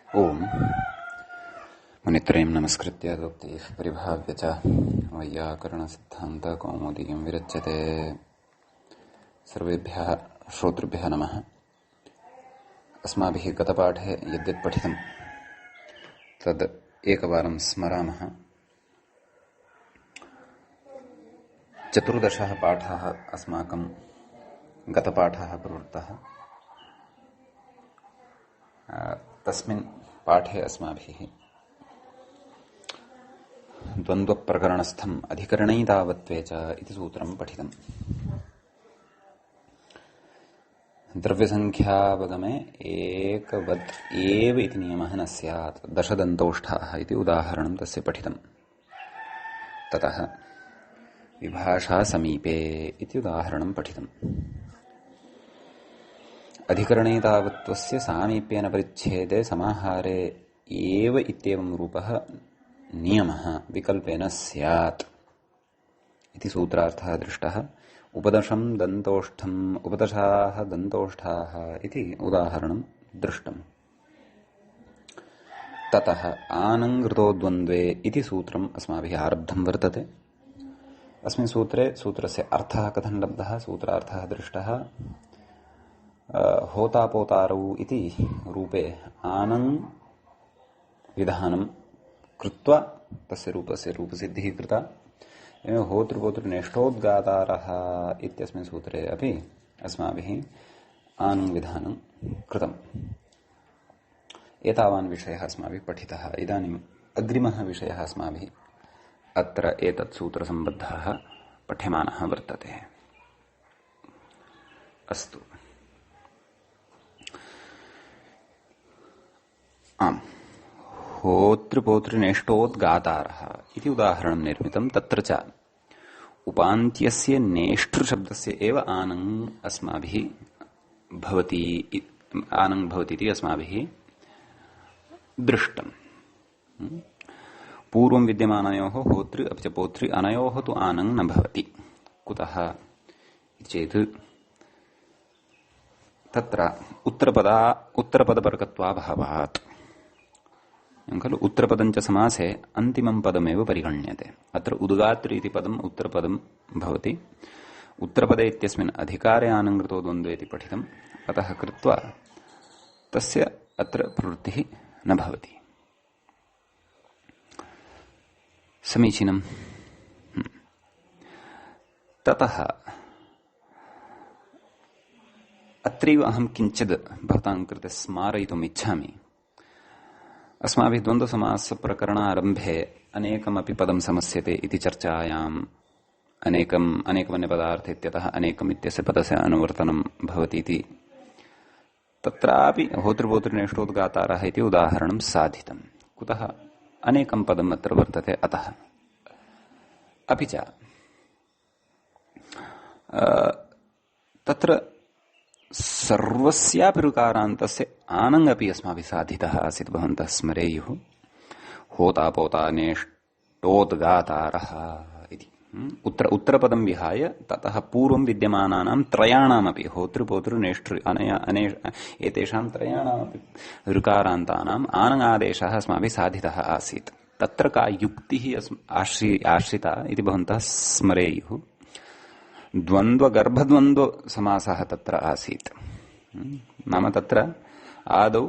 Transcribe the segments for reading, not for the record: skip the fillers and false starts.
ओम मुनित्रयं नमस्कृत्य दोक्तिः परिभाव्य च वैयाकरणसिद्धान्तकौमुदीं विरच्यते। सर्वेभ्यः श्रोतृभ्यः नमः। अस्माभिः गतपाठे यद्यत् पठितं तद् एकवारं स्मरामः। 14 पाठः अस्माकं गतपाठः प्रवृत्तः। तस्मिन् पाठे अस्माभिः द्वन्द्वप्रकरणस्थम् अधिकरणैतावत्त्वे च इति सूत्रं पठितम्। द्रव्यसङ्ख्यावगमे एकवत् एव इति नियमः न स्यात्, दशदन्तोष्ठाः इति उदाहरणं तस्य पठितम्। ततः विभाषा समीपे इति उदाहरणं पठितम्। अधिकरणैतावत्त्वस्य सामीप्येन परिच्छेदे समाहारे एव इत्येवं रूपः नियमः विकल्पेन स्यात् इति सूत्रार्थः दृष्टः। उपदशं दन्तोष्ठम् उपदशाः दन्तोष्ठाः इति उदाहरणं दृष्टम्। ततः आनङ्कृतो द्वन्द्वे इति सूत्रम् अस्माभिः आरब्धं वर्तते। अस्मिन् सूत्रे सूत्रस्य अर्थः कथं लब्धः, सूत्रार्थः दृष्टः। होतापोतारौ इति रूपे आनङ् विधानं कृत्वा तस्य रूपस्य रूपसिद्धिः कृता। होतृपोतृनेष्ठोद्गातारः इत्यस्मिन् सूत्रे अपि अस्माभिः आनङ् विधानं कृतम्। एतावान् विषयः अस्माभिः पठितः। इदानीम् अग्रिमः विषयः अस्माभिः अत्र एतत् सूत्रसम्बद्धः पठ्यमानः वर्तते। अस्तु। आम्, होतृपोतृनेष्ठोद्गातारः इति उदाहरणं निर्मितं। तत्र च उपान्त्यस्य नेष्ठृशब्दस्य एव आनङ् अस्माभिः भवति इति अस्माभिः दृष्टम्। पूर्वं विद्यमानयोः होतृ अपि च पोतृ अनयोः तु आनङ् न भवति। कुतः चेत् तत्र उत्तरपदपरकत्वाभावात् खलु। उत्तरपदं च समासे अन्तिमं पदमेव परिगण्यते। अत्र उद्गात्र इति पदम् उत्तरपदं भवति। उत्तरपदे इत्यस्मिन् अधिकारे आनङ्कृतो द्वन्द्वे इति पठितम्। अतः कृत्वा तस्य अत्र प्रवृत्तिः न भवति। समीचीनम्। ततः अत्रैव अहं किञ्चित् भवतां कृते स्मारयितुम् इच्छामि। अस्माभिः द्वन्द्वसमासप्रकरणारम्भे अनेकमपि पदं समस्यते इति चर्चायाम् अनेकमन्यपदार्थ इत्यतः अनेकम् इत्यस्य पदस्य अनुवर्तनं भवति इति तत्रापि होतृपोतृनेष्ठोद्गातारः इति उदाहरणं साधितम्। कुतः अनेकं पदम् अत्र वर्तते अतः। अपि च तत्र सर्वस्यापि ऋकारान्तस्य आनङ् अपि अस्माभिः साधितः आसीत्। भवन्तः स्मरेयुः। होतापोतानेष्टोद्गातारः इति उत्तरपदं विहाय ततः पूर्वं विद्यमानानां त्रयाणामपि होतृपोतृनेष्ठृ एतेषां त्रयाणामपि ऋकारान्तानाम् आनङादेशः अस्माभिः साधितः आसीत्। तत्र का युक्तिः आश्रिता इति भवन्तः स्मरेयुः। द्वन्द्वगर्भद्वन्द्वसमासः तत्र आसीत्। नाम तत्र आदौ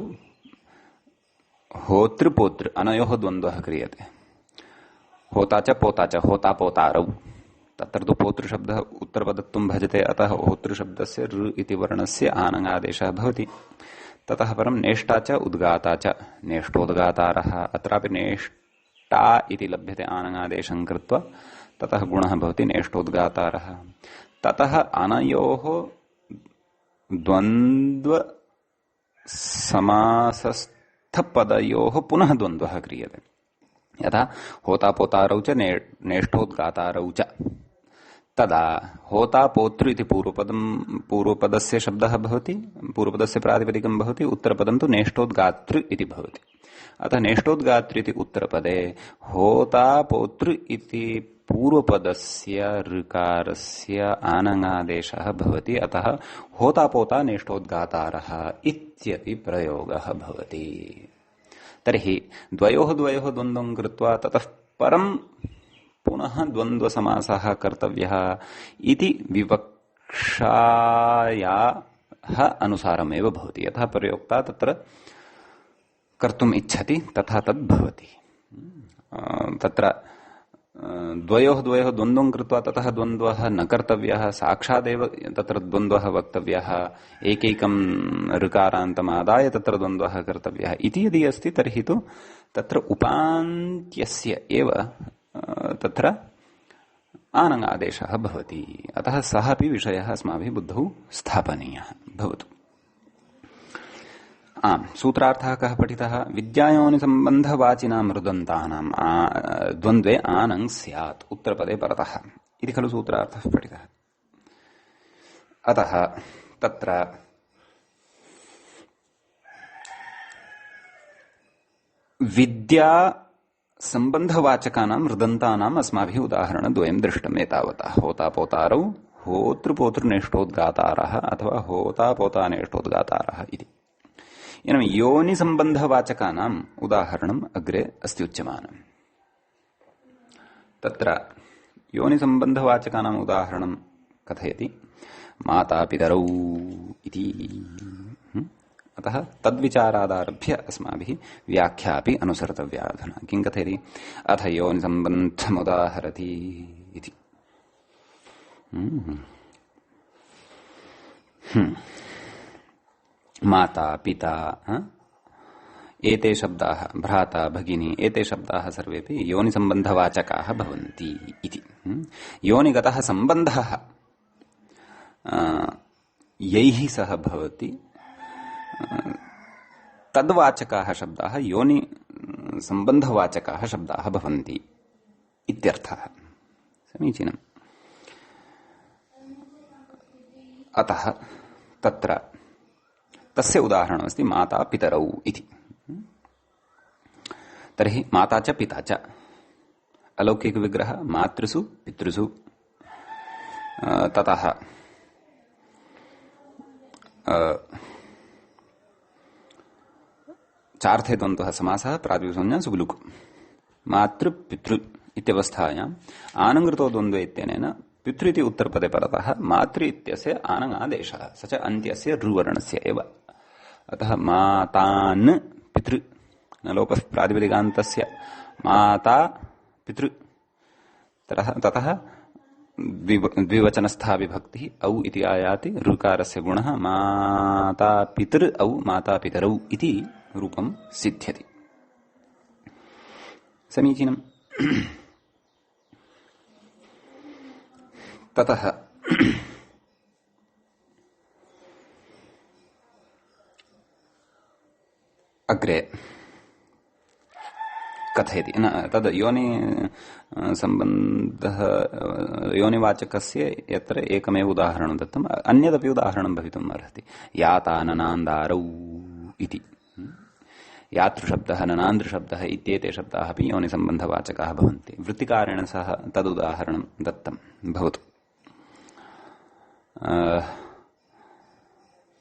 होतृपोतृ अनयोः द्वन्द्वः क्रियते। होता च पोता च होतापोतारौ। तत्र तु पोतृशब्दः उत्तरपदत्वं भजते, अतः होतृशब्दस्य ऋ इति वर्णस्य आनङादेशः भवति। ततः परं नेष्टा च उद्गाता च नेष्टोद्गातारः। अत्रापि नेष्टा इति लभ्यते आनङादेशं कृत्वा। ततः गुणः भवति नेष्टोद्गातारः। ततः अनयोः द्वन्द्वसमासस्थपदयोः पुनः द्वन्द्वः क्रियते। यथा होतापोतारौ च नेष्ठोद्गातारौ च। तदा होतापोतृ इति पूर्वपदस्य शब्दः भवति, पूर्वपदस्य प्रातिपदिकं भवति। उत्तरपदं तु नेष्टोद्गातृ इति भवति। अतः नेष्टोद्गातृ इति उत्तरपदे होतापोतृ इति पूर्वपदस्य ऋकारस्य आनङादेशः भवति। अतः होतापोता नेष्टोद्गातारः इत्यपि प्रयोगः भवति। तर्हि द्वयोः द्वयोः द्वन्द्वं कृत्वा ततः परं पुनः द्वन्द्वसमासः कर्तव्यः इति विवक्षायाः अनुसारमेव भवति। यथा प्रयोक्ता तत्र कर्तुम् इच्छति तथा तद् भवति। तत्र द्वयोः द्वयोः द्वन्द्वं कृत्वा ततः द्वन्द्वः न कर्तव्यः, साक्षादेव तत्र द्वन्द्वः वक्तव्यः, एकैकं ऋकारान्तम् आदाय तत्र द्वन्द्वः कर्तव्यः इति यदि अस्ति तर्हि तु तत्र उपान्त्यस्य एव तत्र आनङादेशः भवति। अतः सः अपि विषयः अस्माभिः बुद्धौ स्थापनीयः भवतु। सूत्रार्थः कः पठितः? विद्यायोनिसम्बन्धवाचिनां मृदन्तानां द्वन्द्वे आनङ् स्यात् उत्तरपदे परतः इति खलु सूत्रार्थः पठितः। अतः तत्र विद्या संबंधवाचकानां मृदन्तानाम् अस्माभिः उदाहरणद्वयं दृष्टम् एतावता। होतापोतारौ होतृपोतृनेष्टोद्गातारः अथवा होतापोतानेष्टोद्गातारः इति। एवं योनिसम्बन्धवाचकानाम् उदाहरणम् अग्रे अस्ति उच्यमानम्। तत्र योनिसम्बन्धवाचकानाम् उदाहरणं कथयति मातापितरौ इति। अतः तद्विचारादारभ्य अस्माभिः व्याख्या अपि अनुसर्तव्या। अधुना किं कथयति? अथ योनिसम्बन्धमुदाहरति इति। माता पिता एते शब्दाः, भ्राता भगिनी एते शब्दाः सर्वेपि योनिसम्बन्धवाचकाः भवन्ति इति। योनिगतः सम्बन्धः यैः सह भवति तद्वाचकाः शब्दाः योनि सम्बन्धवाचकाः शब्दाः भवन्ति इत्यर्थः। समीचीनम्। अतः तत्र तस्य उदाहरणमस्ति माता पितरौ इति। तर्हि माता च पिता च अलौकिकविग्रहः मातृसु पितृसु। ततः चार्थे द्वन्द्वः समासः प्रातिपदिकसंज्ञा सुबुलुक्। मातृपितृ इत्यवस्थायाम् आनङ्कृतो द्वन्द्वे इत्यनेन पितृ इति उत्तरपदे परतः मातृ इत्यस्य आनङादेशः, स च अन्त्यस्य ऋवर्णस्य एव। अतः मातान् पितृ न लोपः प्रातिपदिकान्तस्य माता पितृ। ततः द्विवचनस्था विभक्तिः औ इति आयाति। ऋकारस्य गुणः माता पितृ औ माता पितरौ इति रूपं सिद्ध्यति। समीचीनम्। ततः अग्रे कथयति तद् योनि सम्बन्धः योनिवाचकस्य यत्र एकमेव उदाहरणं दत्तम्, अन्यदपि उदाहरणं भवितुम् अर्हति। याताननान्दारौ इति। यातृशब्दः ननान्द्रशब्दः इत्येते शब्दाः अपि योनिसम्बन्धवाचकाः भवन्ति। वृत्तिकारेण सह तदुदाहरणं दत्तं भवतु।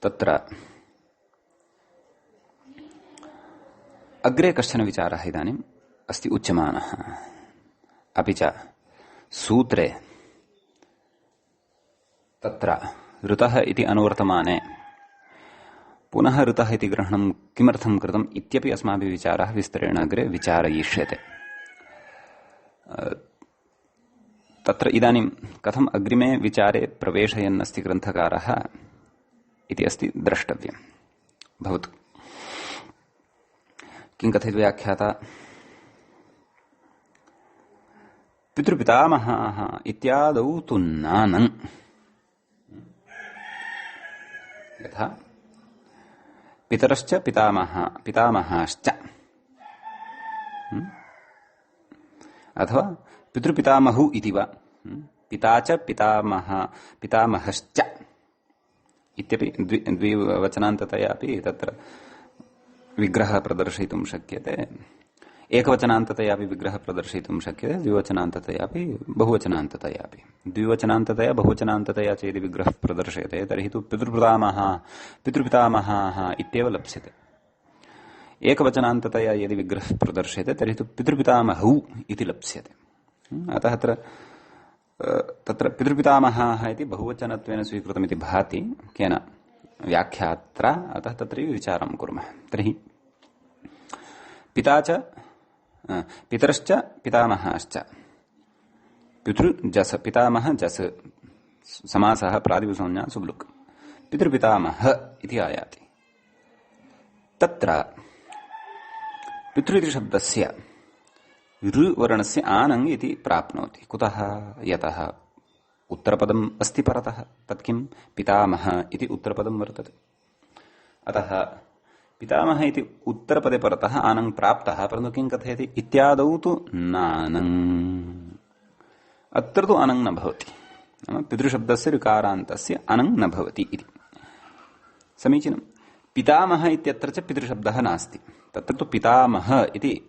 तत्र अग्रे कश्चन विचारः इदानीम् अस्ति उच्यमानः। अपि च सूत्रे तत्र ऋतः इति अनुवर्तमाने पुनः ऋतः इति ग्रहणं किमर्थं कृतम् इत्यपि अस्माभिः विचारः विस्तरेण अग्रे विचारयिष्यते। तत्र इदानीं कथम् अग्रिमे विचारे प्रवेशयन्नस्ति ग्रन्थकारः इति अस्ति द्रष्टव्यम्। भवतु। किं कथयति व्याख्याता? पितृपितामहाः इत्यादौ तु नानङ्। यथा पितरश्च पितामहाश्च अथवा पितृपितामहौ इति वा पिता च पितामहश्च इत्यपि द्विवचनान्ततया अपि तत्र विग्रहः प्रदर्शयितुं शक्यते। एकवचनान्ततया अपि विग्रहः प्रदर्शयितुं शक्यते, द्विवचनान्ततया अपि बहुवचनान्ततया अपि। द्विवचनान्ततया बहुवचनान्ततया च यदि विग्रहः प्रदर्शयते तर्हि तु पितृपितामहाः इत्येव लप्स्यते। एकवचनान्ततया यदि विग्रह प्रदर्श्यते तर्हि तु पितृपितामहौ इति लप्स्यते। अतः तत्र पितृपितामहाः इति बहुवचनत्वेन स्वीकृतमिति भाति केन व्याख्यात्रा। अतः तत्रैव विचारं कुर्मः। तर्हि पिता च पितरश्च पितामहश्च पितृजस पितामह जस समासः प्रातिपदिकसंज्ञा सुब्लुक् पितृपितामह इति आयाति। तत्र पितृ इति शब्दस्य ऋ वर्णस्य आनङ् इति प्राप्नोति। कुतः? यतः उत्तरपदम् अस्ति परतः। तत् किं? पितामह इति उत्तरपदं वर्तते। अतः पितामह इति उत्तरपदे परतः आनङ् प्राप्तः, परन्तु किं कथयति? इत्यादौ तु नानङ्। अत्र तु अनङ् न भवति। नाम पितृशब्दस्य ऋकारान्तस्य अनङ् न भवति इति। समीचीनम्। पितामह इत्यत्र च पितृशब्दः नास्ति। तत्र तु पितामह इति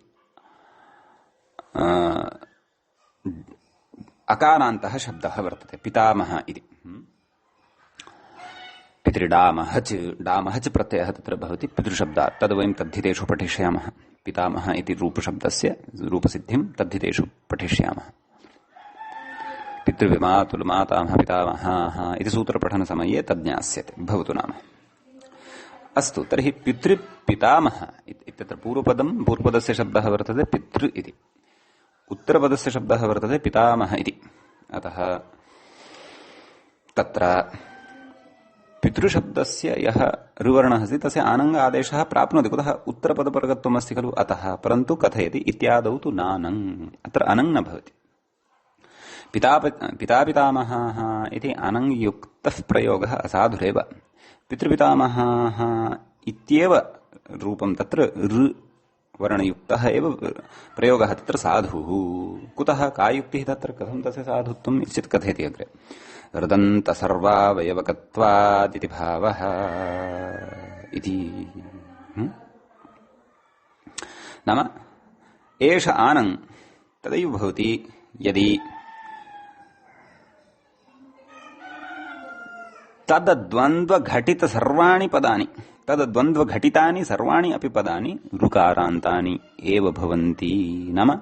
अकारान्तः शब्दः वर्तते। पितामह इति पितृडामहच् डामहच् प्रत्ययः तत्र भवति पितृशब्दात्। तद् वयं तद्धितेषु पठिष्यामः। पितामह इति रूपशब्दस्य रूपसिद्धिं तद्धितेषु पठिष्यामः। पितृविमातुलमातामह पितामहाः इति सूत्रपठनसमये तज्ज्ञास्यते। भवतु नाम। अस्तु, तर्हि पितृपितामह इत्यत्र पूर्वपदस्य शब्दः वर्तते पितृ इति, उत्तरपदस्य शब्दः वर्तते पितामह इति। अतः तत्र पितृशब्दस्य यः ऋवर्णः अस्ति तस्य आनङ् आदेशः प्राप्नोति। कुतः? उत्तरपदपरगत्वम् अस्ति खलु। अतः परन्तु कथयति इत्यादौ तु नानङ्। अत्र अनङ् न भवति। पितापितामहाः इति अनङ् युक्तः प्रयोगः असाधुरेव। पितृपितामहाः इत्येव रूपं तत्र ऋ वर्णयुक्तः एव प्रयोगः तत्र साधुः। कुतः? का युक्तिः तत्र? कथं तस्य साधुत्वम् इति कथयति अग्रे। हृदन्तसर्वावयवकत्वादिति भावः इति। नाम एष आनङ् तदैव भवति यदि तद्द्वन्द्वघटित सर्वाणि पदानि, तद्द्वन्द्वघटितानि सर्वाणि अपि पदानि ऋकारान्तानि एव भवन्ति। नाम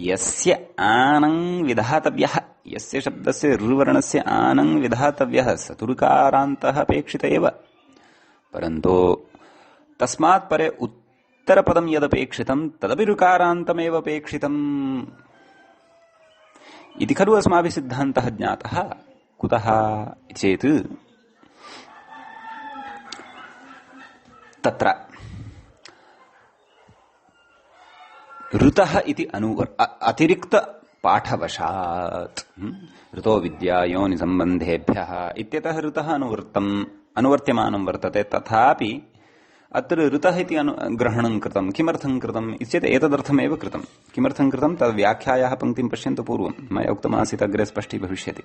यस्य आनङ् विधातव्यः, यस्य शब्दस्य ऋवर्णस्य आनङ् विधातव्यः स तु ऋकारान्तः अपेक्षित एव। परन्तु तस्मात् परे उत्तरपदं यदपेक्षितं तदपि ऋकारान्तमेव अपेक्षितम् इति खलु अस्माभिः सिद्धान्तः ज्ञातः। कुतः चेत् तत्र ऋतः इति अतिरिक्त पाठवशात् ऋतो विद्या योनि सम्बन्धेभ्यः इत्यतः ऋतः अनुवर्त्यमानं वर्तते। तथापि अत्र ऋतः इति ग्रहणं कृतं। किमर्थं कृतम् इत्येतत् एतदर्थमेव कृतं। किमर्थं कृतं? तद् व्याख्यायाः पङ्क्तिं पश्यन्तु। पूर्वं मया उक्तमासीत्, अग्रे स्पष्टी भविष्यति।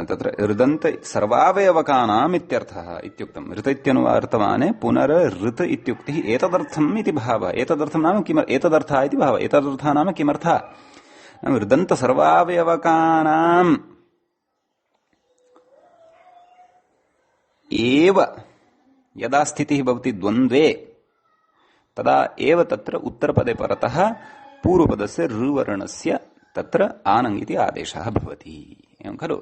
तत्र ऋदन्त सर्वावयवकानाम् इत्यर्थः इत्युक्तं। ऋत इत्यनुवर्तमाने पुनर ऋत इत्युक्तिः एतदर्थम् इति भावः। एतदर्थं नाम किम? एतदर्थः इति भावः। एतदर्थः नाम किमर्थः? ऋदन्त सर्वावयवकानाम् एव यदा स्थितिः भवति द्वन्द्वे, तदा एव तत्र उत्तरपदे परतः पूर्वपदस्य ऋवर्णस्य तत्र आनङ् इति आदेशः भवति। एवं खलु?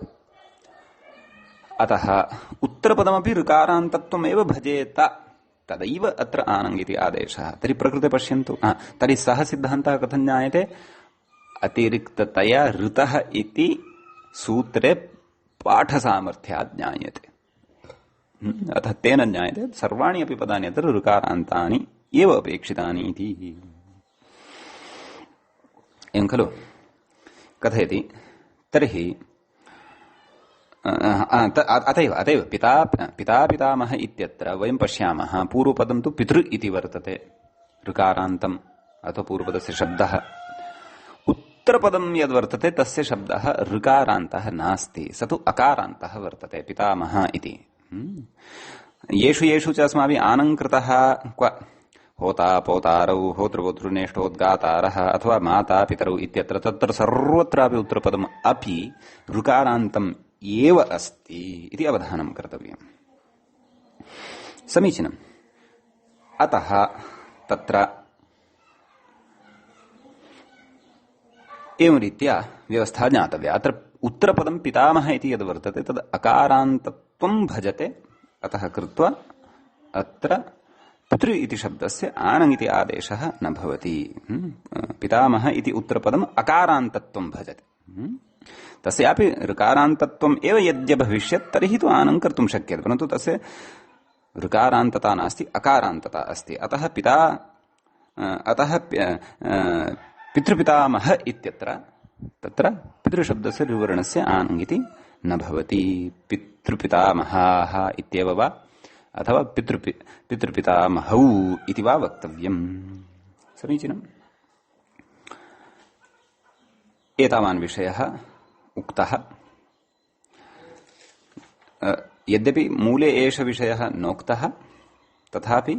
अतः उत्तरपदमपि ऋकारान्तत्वमेव भजेत, तदैव अत्र आनङ् इति आदेशः। तर्हि प्रकृते पश्यन्तु। तर्हि सः सिद्धान्तः कथं ज्ञायते? अतिरिक्ततया ऋतः इति सूत्रे पाठसामर्थ्यात् ज्ञायते। अतः तेन ज्ञायते सर्वाणि अपि पदानि अत्र ऋकारान्तानि एव अपेक्षितानि इति। एवं खलु? कथयति। तर्हि अतएव पितापितामह इत्यत्र वयं पश्यामः पूर्वपदं तु पितृ इति वर्तते, ऋकारान्तम् अथवा पूर्वपदस्य शब्दः। उत्तरपदं यद्वर्तते तस्य शब्दः ऋकारान्तः नास्ति, स तु अकारान्तः वर्तते, पितामह इति। येषु येषु च अस्माभिः आनङ् कृतः क्व होता पोतारौ होतृपोतृनेष्टोद्गातारः अथवा माता पितरौ इत्यत्र तत्र सर्वत्रापि उत्तरपदम् अपि ऋकारान्तम् एव अस्ति इति अवधानं कर्तव्यम्। समीचीनम्। अतः तत्र एवं रीत्या व्यवस्था ज्ञातव्या। अत्र उत्तरपदं पितामह इति यद् वर्तते तद् अकारान्तत्वं भजते, अतः कृत्वा अत्र पितृ इति शब्दस्य आणङ् इति आदेशः न भवति। पितामह इति उत्तरपदम् अकारान्तत्वं भजते। तस्यापि ऋकारान्तत्वम् एव यद्य भविष्यत् तर्हि तु आणङ् कर्तुं शक्यते, परन्तु तस्य ऋकारान्तता नास्ति, अकारान्तता अस्ति। अतः पितृपितामह इत्यत्र तत्र पितृशब्दस्य ऋवर्णस्य आणङ् इति न भवति। पितृपितामहाः इत्येव वा अथवा पितृपितामहौ इति वा वक्तव्यम्। समीचीनम्। एतावान् विषयः उक्तः। यद्यपि मूले एष विषयः नोक्तः, तथापि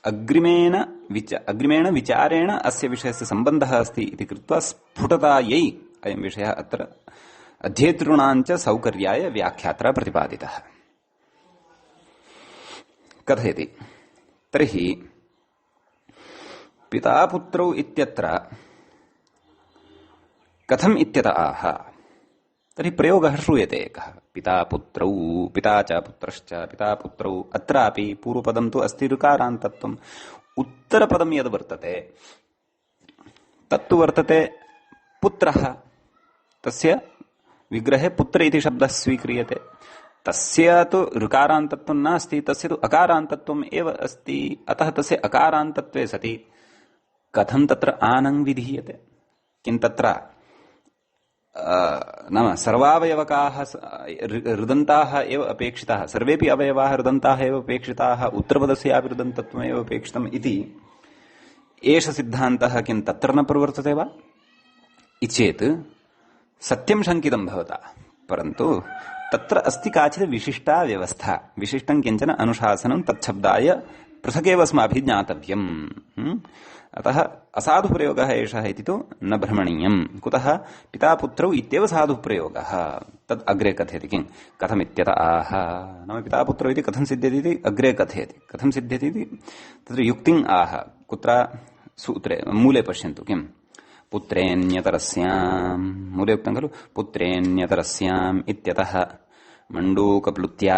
अग्रिमेण विचारेण अस्य विषयस्य सम्बन्धः अस्ति इति कृत्वा स्फुटतायै अयं विषयः अत्र अध्येतॄणाञ्च सौकर्याय व्याख्यात्रा प्रतिपादितः। कथयति तर्हि पितापुत्रौ इत्यत्र कथम् इत्यत आह। तर्हि प्रयोगः श्रूयते एकः, पितापुत्रौ, पिता च पुत्रश्च, पितापुत्रौ। अत्रापि पूर्वपदं तु अस्ति ऋकारान्तत्वम्। उत्तरपदं यद् वर्तते तत्तु वर्तते पुत्रः, तस्य विग्रहे पुत्र इति शब्दः स्वीक्रियते। तस्य तु ऋकारान्तत्वं नास्ति, तस्य तु अकारान्तत्वम् एव अस्ति। अतः तस्य अकारान्तत्वे सति कथं तत्र आणङ् विधीयते? किं तत्र नाम सर्वावयवकाः ऋदन्ताः एव अपेक्षिताः, सर्वेपि अवयवाः ऋदन्ताः एव अपेक्षिताः, उत्तरपदस्यापि ऋदन्तत्वमेव अपेक्षितम् इति एष सिद्धान्तः किं तत्र न प्रवर्तते वा इति चेत् सत्यं शङ्कितं भवता। परन्तु तत्र अस्ति काचित् विशिष्टा व्यवस्था, विशिष्टं किञ्चन अनुशासनं तच्छब्दाय पृथगेव अस्माभिः ज्ञातव्यम्। अतः असाधुप्रयोगः एषः इति तु न भ्रमणीयम्। कुतः? पितापुत्रौ इत्येव साधुप्रयोगः। तद् अग्रे कथयति। किं कथमित्यत आह, नाम पितापुत्रौ इति कथं सिद्ध्यति इति अग्रे कथयति। कथं सिद्ध्यति इति तत्र युक्तिम् आह। कुत्र? सूत्रे मूले पश्यन्तु। किं पुत्रेण्यतरस्याम्, मूले उक्तं खलु, पुत्रेण्यतरस्याम् इत्यतः मण्डूकप्लुत्या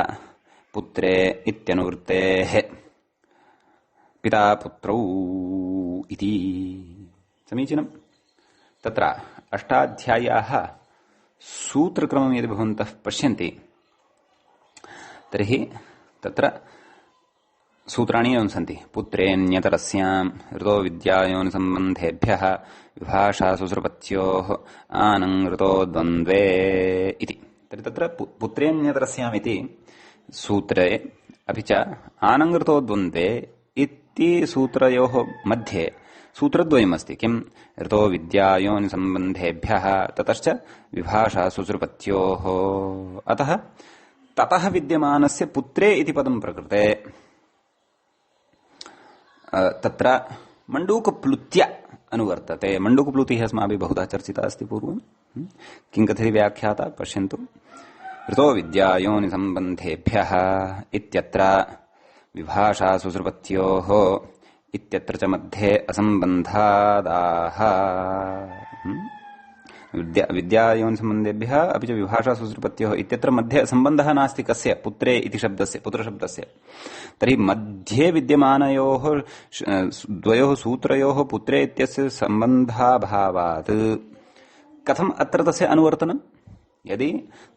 पुत्रे इत्यनुवृत्तेः पितापुत्रौ इति। समीचीनम्। तत्र अष्टाध्याय्याः सूत्रक्रमं यदि भवन्तः पश्यन्ति तर्हि तत्र सूत्राणि एवं सन्ति। पुत्रेण्यतरस्याम् ऋतो विद्यायोनिसम्बन्धेभ्यः विभाषा सुसृपत्योः आणङ् ऋतो द्वन्द्वे इति। तर्हि तत्र पुत्रेण्यतरस्याम् इति सूत्रे, अपि च आणङ् ऋतो द्वन्द्वे इति सूत्रयोः मध्ये सूत्रद्वयमस्ति। किं? ऋतो विद्यायोनिसम्बन्धेभ्यः, ततश्च विभाषा सुसृपत्योः। अतः ततः विद्यमानस्य पुत्रे इति पदं प्रकृते तत्र मण्डूकप्लुत्या अनुवर्तते। मण्डूकप्लुतिः अस्माभिः बहुधा चर्चिता अस्ति पूर्वं। किं कथयति व्याख्याता? पश्यन्तु। ऋतो विद्यायोनिसम्बन्धेभ्यः इत्यत्र विभाषा सुसृपत्योः इत्यत्र च मध्ये असम्बन्धादाः। विद्यायोनिसम्बन्धेभ्यः अपि च विभाषा सुसृपत्योः इत्यत्र मध्ये असम्बन्धः नास्ति। कस्य? पुत्रे इति शब्दस्य, पुत्रशब्दस्य। तर्हि मध्ये विद्यमानयोः द्वयोः सूत्रयोः पुत्रे इत्यस्य सम्बन्धाभावात् कथम् अत्र तस्य अनुवर्तनम्? यदि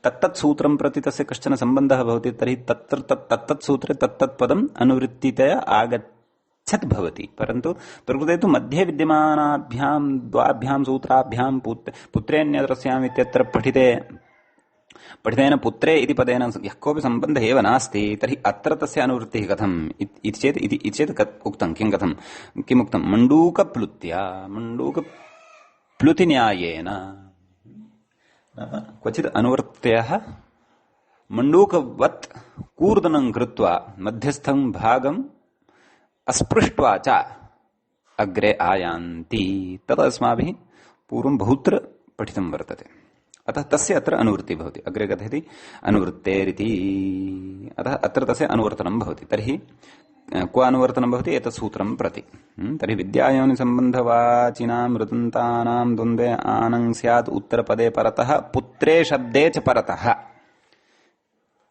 तत्तत् सूत्रं प्रति तस्य कश्चन सम्बन्धः भवति तर्हि तत्र तत्तत् सूत्रे तत्तत् पदम् अनुवृत्तितया आगच्छत् भवति। परन्तु प्रकृते तु मध्ये विद्यमानाभ्यां द्वाभ्यां सूत्राभ्यां पुत्रेण्यतरस्याम् इत्यत्र पठितेन पुत्रे इति पदेन यः कोऽपि सम्बन्धः एव नास्ति, तर्हि अत्र तस्य अनुवृत्तिः कथम् इति चेत् उक्तं। किं कथं? किमुक्तं? मण्डूकप्लुत्या, मण्डूकप्लुतिन्यायेन। क्वचित् अनुवृत्तयः मण्डूकवत् कूर्दनं कृत्वा मध्यस्थं भागम् अस्पृष्ट्वा च अग्रे आयान्ति। तत् अस्माभिः पूर्वं बहुत्र पठितं वर्तते। अतः तस्य अत्र अनुवृत्तिः भवति। अग्रे कथयति अनुवृत्तेरिति, अतः अत्र तस्य अनुवर्तनं भवति। तर्हि क्व अनुवर्तनं भवति? एतत् सूत्रं प्रति। तर्हि विद्यायोनिसम्बन्धवाचिनां ऋदन्तानां द्वन्द्वे आनङ् स्यात् उत्तरपदे परतः पुत्रे शब्दे च परतः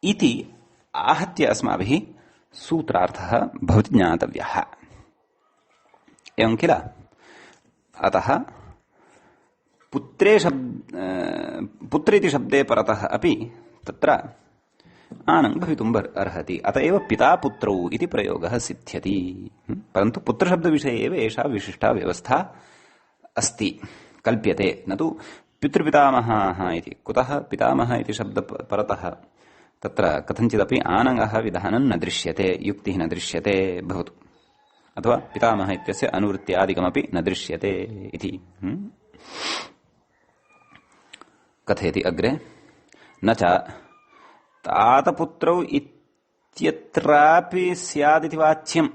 इति आहत्य अस्माभिः सूत्रार्थः भवति ज्ञातव्यः। एवं किल? अतः पुत्रेति शब्दे परतः अपि तत्र आनङ् भवितुम् अर्हति। अत एव पिता पुत्रौ इति प्रयोगः सिद्ध्यति। परन्तु पुत्रशब्दविषये एव एषा विशिष्टा व्यवस्था अस्ति, कल्प्यते, न तु पितृपितामहाः इति। कुतः पितामहः इति शब्द परतः तत्र कथञ्चिदपि आनङः विधानं न दृश्यते, युक्तिः न दृश्यते भवतु, अथवा पितामह इत्यस्य अनुवृत्त्यादिकमपि न दृश्यते इति कथयति अग्रे। न च तातपुत्रौ इत्यत्रापि स्यादिति वाच्यम्।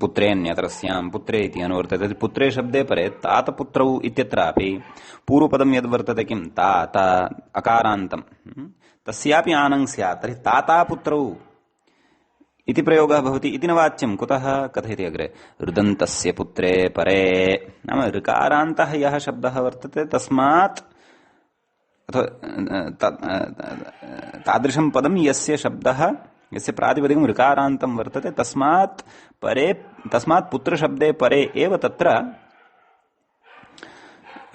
पुत्रेऽन्यतरस्यां पुत्रे इति अनुवर्तते। पुत्रे शब्दे परे तातपुत्रौ इत्यत्रापि पूर्वपदं यद्वर्तते किं तात अकारान्तं तस्यापि आनङ् स्यात्। तर्हि तातापुत्रौ इति प्रयोगः भवति इति न वाच्यं। कुतः? कथयति अग्रे। ऋदन्तस्य पुत्रे परे, नाम ऋकारान्तः यः शब्दः वर्तते तस्मात् अथवा तादृशं पदं यस्य शब्दः, यस्य प्रातिपदिकं ऋकारान्तं वर्तते तस्मात् परे, तस्मात् पुत्रशब्दे परे एव तत्र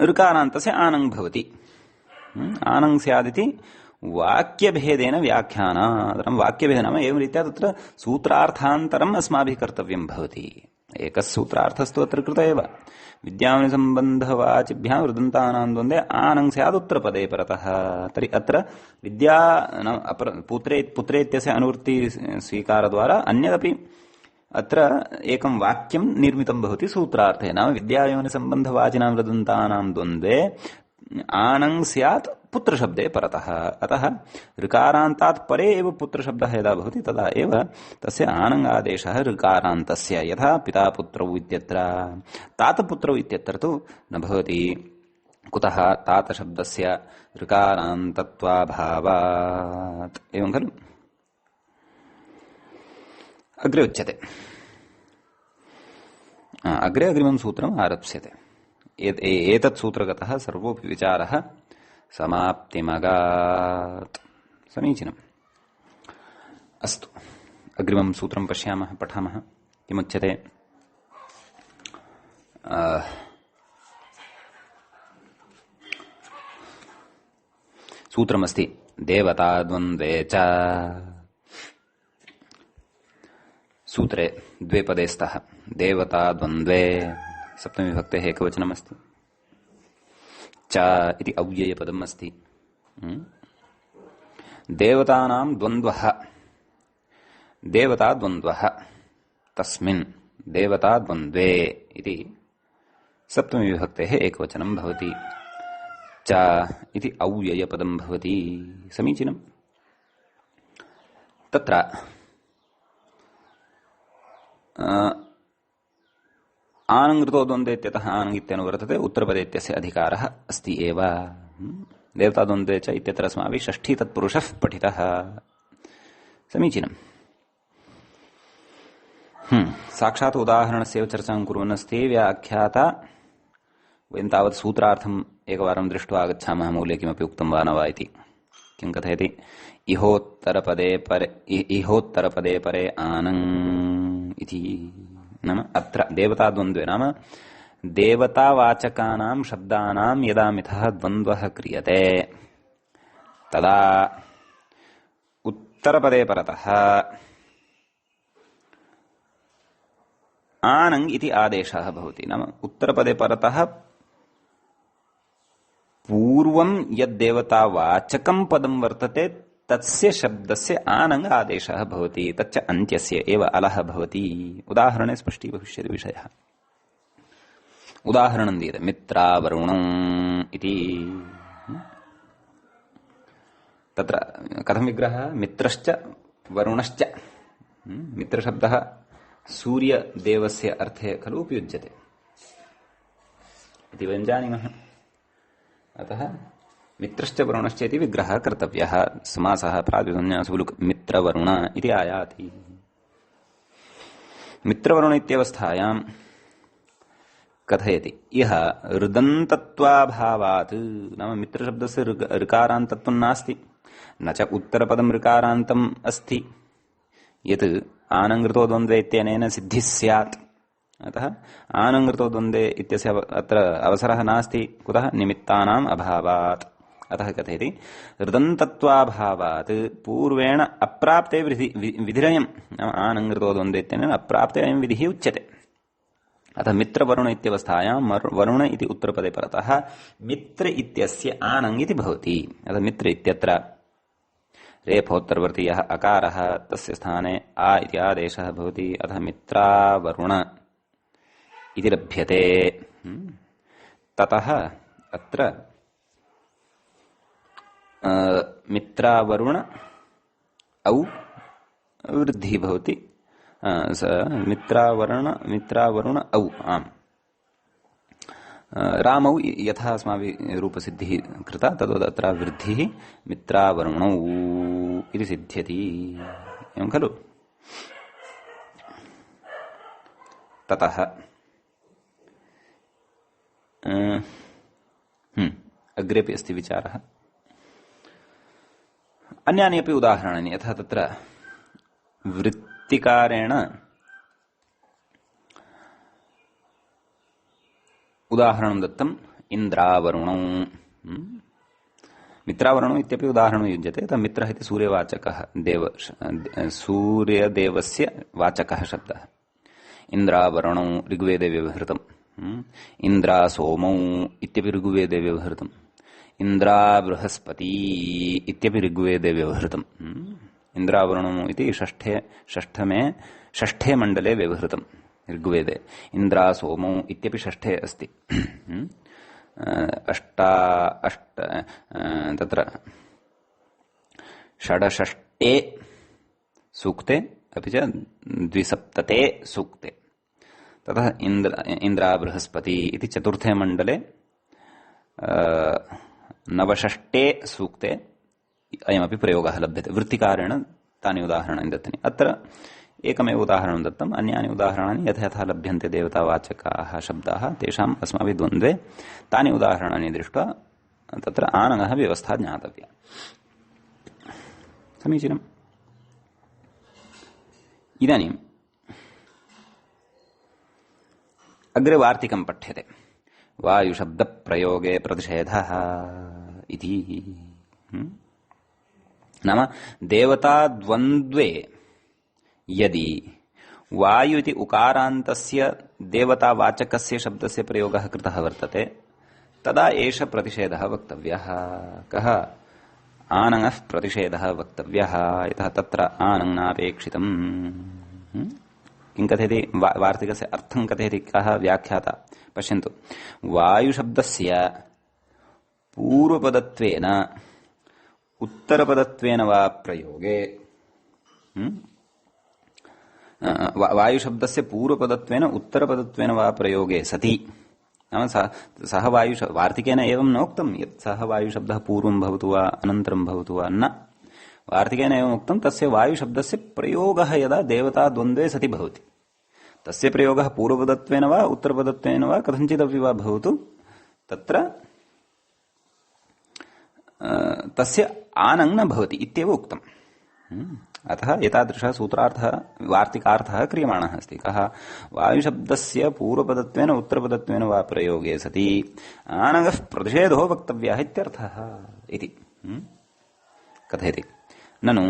ऋकारान्तस्य आनङ् भवति। आनङ् स्यादिति वाक्यभेदेन व्याख्यानान्तरं, वाक्यभेदः नाम एवं रीत्या तत्र सूत्रार्थान्तरम् अस्माभिः कर्तव्यं भवति। एकः सूत्रार्थस्तु अत्र कृत एव। विद्यायोनिसम्बन्धवाचिभ्यां ऋदन्तानां द्वन्द्वे आनङ् स्यात् उत्तरपदे परतः। तर्हि अत्र विद्या पुत्रे इत्यस्य अनुवृत्ति स्वीकारद्वारा अन्यदपि अत्र एकं वाक्यं निर्मितं भवति सूत्रार्थे। नाम विद्यायोनिसम्बन्धवाचिनां ऋदन्तानां द्वन्द्वे आनङ् स्यात् पुत्रशब्दे परतः। अतः ऋकारान्तात् परे एव पुत्रशब्दः यदा भवति तदा एव तस्य आनङ्गादेशः ऋकारान्तस्य, यथा पिता पुत्रौ इत्यत्र। तातपुत्रौ इत्यत्र तु न भवति। कुतः? तातशब्दस्य ऋकारान्तत्वाभावात्। एवं खलु? अग्रे उच्यते। अग्रे अग्रिमं सूत्रम् आरप्स्यते। एतत् सूत्रगतः सर्वोऽपि विचारः समाप्तिमगात्। समीचीनम्। अस्तु, अग्रिमं सूत्रं पश्यामः, पठामः। किमुच्यते? सूत्रमस्ति देवताद्वन्द्वे च। सूत्रे द्वे पदे स्तः। देवताद्वन्द्वे सप्तमी विभक्तेः एकवचनमस्ति। च इति अव्ययपदम् अस्ति। देवतानां द्वन्द्वः, देवताद्वन्द्वः, तस्मिन् देवताद्वन्द्वे इति सप्तमी विभक्तेः एकवचनं भवति। च इति अव्ययपदं भवति। समीचीनम्। तत्र आनङ् ऋतो द्वन्द्वे इत्यतः आनङ् इत्यनुवर्तते। उत्तरपदे इत्यस्य अधिकारः अस्ति एव। देवताद्वन्द्वे च इत्यत्र अस्माभिः षष्ठी तत्पुरुषः पठितः। समीचीनम्। साक्षात् उदाहरणस्य चर्चां कुर्वन्नस्ति व्याख्याता। वयं तावत् सूत्रार्थम् एकवारं दृष्ट्वा आगच्छामः मूले किमपि उक्तं वा न वा इति। किं कथयति? इहोत्तरपदे परे आनङ् इति। नाम अत्र देवताद्वन्द्वे नाम देवतावाचकानां शब्दानां यदा मिथः द्वन्द्वः क्रियते तदा उत्तरपदे परतः आनङ् इति आदेशः भवति। नाम उत्तरपदे परतः पूर्वं यद्देवतावाचकं पदं वर्तते तस्य शब्दस्य आनङ् आदेशः भवति। तच्च अन्त्यस्य एव अलः भवति। उदाहरणे स्पष्टीभविष्यति विषयः। उदाहरणं दीयते। मित्रावरुणम् इति। तत्र कथं विग्रहः? मित्रश्च वरुणश्च। मित्रशब्दः सूर्यदेवस्य अर्थे खलु उपयुज्यते इति वयं जानीमः। अतः मित्रश्च वरुणश्च इति विग्रहः कर्तव्यः। समासः प्रातिपदिकसंज्ञासु लुक् मित्रवरुण इति आयाति। मित्रवरुण इत्यवस्थायां कथयति इह ऋदन्तत्वाभावात्, नाम मित्रशब्दस्य ऋकारान्तत्वं नास्ति, न च उत्तरपदं ऋकारान्तम् अस्ति, यत् आनङ्कृतो द्वन्द्वे इत्यनेन सिद्धिः स्यात्। अतः आनङ्कृतो द्वन्द्वे इत्यस्य अत्र अवसरः नास्ति। कुतः? निमित्तानाम् अभावात्। अतः कथयति ऋदन्तत्वाभावात् पूर्वेण अप्राप्ते विधिरयम्, आनङ्कृतो द्वन्द्वे इत्यनेन अप्राप्ते अयं विधिः उच्यते। अतः मित्रवरुण इत्यवस्थायां वरुण इति उत्तरपदे परतः मित्र इत्यस्य आनङ् इति भवति। अतः मित्र इत्यत्र रेफोत्तरवर्तीयः अकारः, तस्य स्थाने आ इति आदेशः भवति। अतः मित्रावरुण इति लभ्यते। ततः अत्र मित्रावरुण औ वृद्धिः भवति। मित्रावरुण औ आम् रामौ यथा अस्माभिः रूपसिद्धिः कृता तद्वत् अत्र वृद्धिः मित्रावरुणौ इति सिद्ध्यति। एवं खलु? ततः अग्रेपि अस्ति विचारः। अन्यानि अपि उदाहरणानि, यथा तत्र वृत्तिकारेण उदाहरणं दत्तम् इन्द्रावरुणौ। मित्रावरुणौ इत्यपि उदाहरणं युज्यते। तत् मित्रः इति सूर्यवाचकः सूर्यदेवस्य वाचकः शब्दः। इन्द्रावरुणौ ऋग्वेदे व्यवहृतम्। इन्द्रासोमौ इत्यपि ऋग्वेदे व्यवहृतम्। इन्द्राबृहस्पती इत्यपि ऋग्वेदे व्यवहृतम्। इन्द्रावरुणौ इति षष्ठे मण्डले व्यवहृतम् ऋग्वेदे। इन्द्रासोमौ इत्यपि षष्ठे अस्ति। तत्र षडषष्टे सूक्ते अपि च द्विसप्तते सूक्ते। ततः इन्द्राबृहस्पती इति चतुर्थे मण्डले नवषष्टे सूक्ते अयमपि प्रयोगः लभ्यते। वृत्तिकारेण तानि उदाहरणानि दत्तानि। अत्र एकमेव उदाहरणं दत्तम्। अन्यानि उदाहरणानि यथा यथा लभ्यन्ते देवतावाचकाः शब्दाः तेषाम् अस्माभिः द्वन्द्वे तानि उदाहरणानि दृष्ट्वा तत्र आनङः व्यवस्था ज्ञातव्या। समीचीनम्। इदानीम् अग्रे वार्तिकं पठ्यते। वायुशब्दप्रयोगे प्रतिषेधः इति। नाम देवताद्वन्द्वे यदि वायु इति उकारान्तस्य देवतावाचकस्य शब्दस्य प्रयोगः कृतः वर्तते तदा एष प्रतिषेधः वक्तव्यः। कः? आनङः प्रतिषेधः वक्तव्यः। यतः तत्र आनङ् नापेक्षितम्। किं कथयति? वार्तिकस्य अर्थं कथयति कः व्याख्याता? पश्यन्तु। वायुशब्दस्य पूर्वपदत्वेन उत्तरपदत्वेन वा प्रयोगे, वायुशब्दस्य पूर्वपदत्वेन उत्तरपदत्वेन वा प्रयोगे सति, नाम सः वार्तिकेन एवं नोक्तं यत् सः वायुशब्दः पूर्वं भवतु वा अनन्तरं भवतु वा न। वार्तिकेन एवम् उक्तं तस्य वायुशब्दस्य प्रयोगः यदा देवताद्वन्द्वे सति भवति, तस्य प्रयोगः पूर्वपदत्वेन वा उत्तरपदत्वेन वा कथञ्चिदपि वा भवतु, तत्र तस्य आनङ् न भवति इत्येव उक्तम्। अतः एतादृशः सूत्रार्थः वार्तिकार्थः क्रियमाणः अस्ति। कः? वायुशब्दस्य पूर्वपदत्वेन उत्तरपदत्वेन वा प्रयोगे सति आनङः प्रतिषेधो वक्तव्यः इत्यर्थः इति कथयति। ननु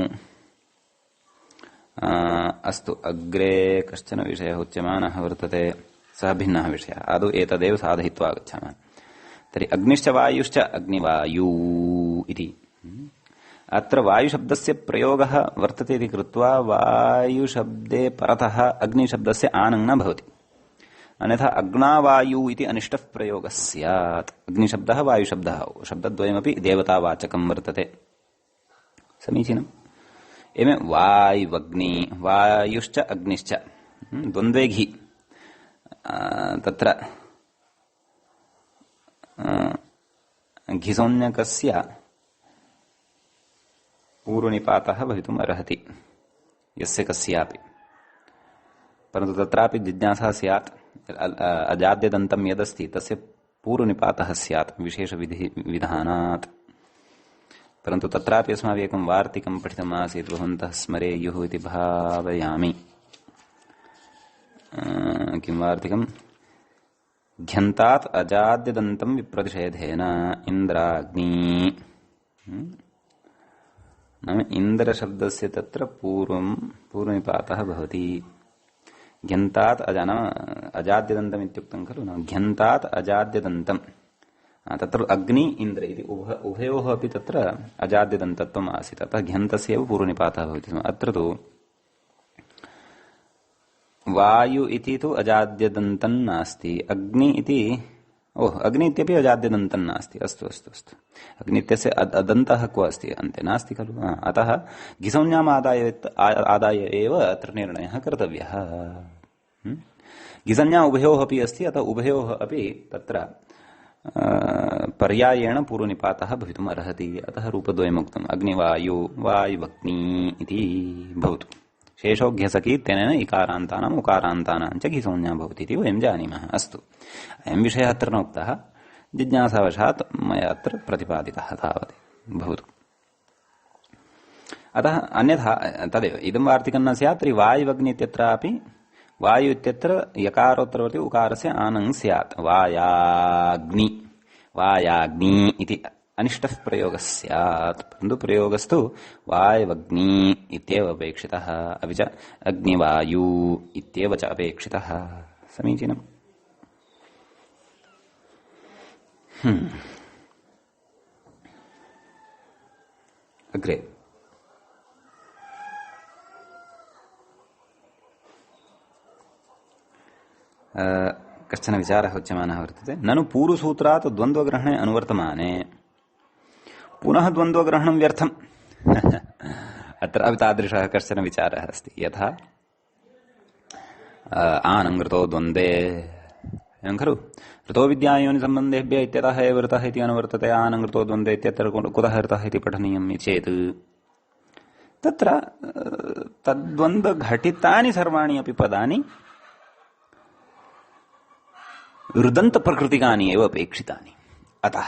अस्तु, अग्रे कश्चन विषयः उच्यमानः वर्तते, सः भिन्नः विषयः। आदौ एतदेव साधयित्वा गच्छामः। तर्हि अग्निश्च वायुश्च अग्निवायू इति। अत्र वायुशब्दस्य प्रयोगः वर्तते इति कृत्वा वायुशब्दे परतः अग्निशब्दस्य आनङ् न भवति। अन्यथा अग्नावायु इति अनिष्टः प्रयोगः स्यात्। अग्निशब्दः वायुशब्दः शब्दद्वयमपि देवतावाचकं वर्तते। समीचीनम्। एवं वायुवग्नि वायुश्च अग्निश्च द्वन्द्वे घि तत्र घिसौन्यकस्य पूर्वनिपातः भवितुम् अर्हति यस्य कस्यापि, परन्तु तत्रापि जिज्ञासा स्यात् अजाद्यदन्तं यदस्ति तस्य पूर्वनिपातः स्यात् विशेषविधानात्। परन्तु तत्रापि अस्माभिः एकं वार्तिकं पठितम् आसीत्, भवन्तः स्मरेयुः इति भावयामि। किं वार्तिकं? घ्यन्तात् अजाद्यदन्तं विप्रतिषेधेन इन्द्राग्नि। नाम इन्द्रशब्दस्य तत्र पूर्वनिपातः भवति। घ्यन्तात् अजाद्यदन्तम् इत्युक्तं खलु। न घ्यन्तात् अजाद्यदन्तं, तत्र अग्नि इन्द्र इति उभयोः अपि तत्र अजाद्यदन्तत्वम् आसीत्, अतः घ्यन्तस्य एव पूर्वनिपातः भवति स्म। अत्र तु वायु इति तु अजाद्यदन्तं नास्ति, अग्नि इति अग्नि इत्यपि अजाद्यदन्तं नास्ति। अस्तु अस्तु अस्तु, अग्नि इत्यस्य अदन्तः क्व अस्ति? अन्ते नास्ति खलु। अतः घिसंज्ञाम् आदाय एव अत्र निर्णयः कर्तव्यः। घिसंज्ञा उभयोः अपि अस्ति, अतः उभयोः अपि तत्र पर्यायेण पूर्वनिपातः भवितुम् अर्हति। अतः रूपद्वयमुक्तम्, अग्निवायु वायुवग्नि इति भवतु। शेषो घ्यसकी तेन इकारान्तानाम् उकारान्तानां च घिसंज्ञा भवति इति वयं जानीमः। अस्तु, अयं विषयः अत्र न उक्तः, जिज्ञासावशात् मया अत्र प्रतिपादितः तावत् भवतु। अतः अन्यथा तदेव इदं वार्तिकं न स्यात्। तर्हि वायुवग्नि इत्यत्रापि वायु इत्यत्र यकारोत्तरवर्ति उकारस्य आनङ् स्यात्। वायाग्नि वायाग्नि इति अनिष्टः प्रयोगः स्यात्, परन्तु प्रयोगस्तु वायवग्नि इत्येव अपेक्षितः, अपि च अग्निवायु इत्येव च अपेक्षितः। समीचीनम्। अग्रे कश्चन विचारः उच्यमानः वर्तते। ननु पूर्वसूत्रात् द्वन्द्वग्रहणे अनुवर्तमाने पुनः द्वन्द्वग्रहणं व्यर्थम्। अत्रापि तादृशः कश्चन विचारः अस्ति। यथा आनङ्कृतो द्वन्द्वे एवं खलु, ऋतो विद्यायोनिसम्बन्धेभ्यः इत्यतः एव ऋतः इति अनुवर्तते। आनङ्कृतो द्वन्द्वे इत्यत्र कुतः ऋतः इति पठनीयम् चेत् तत्र तद्वन्द्वघटितानि सर्वाणि अपि पदानि ऋदन्तप्रकृतिकानि एव अपेक्षितानि। अतः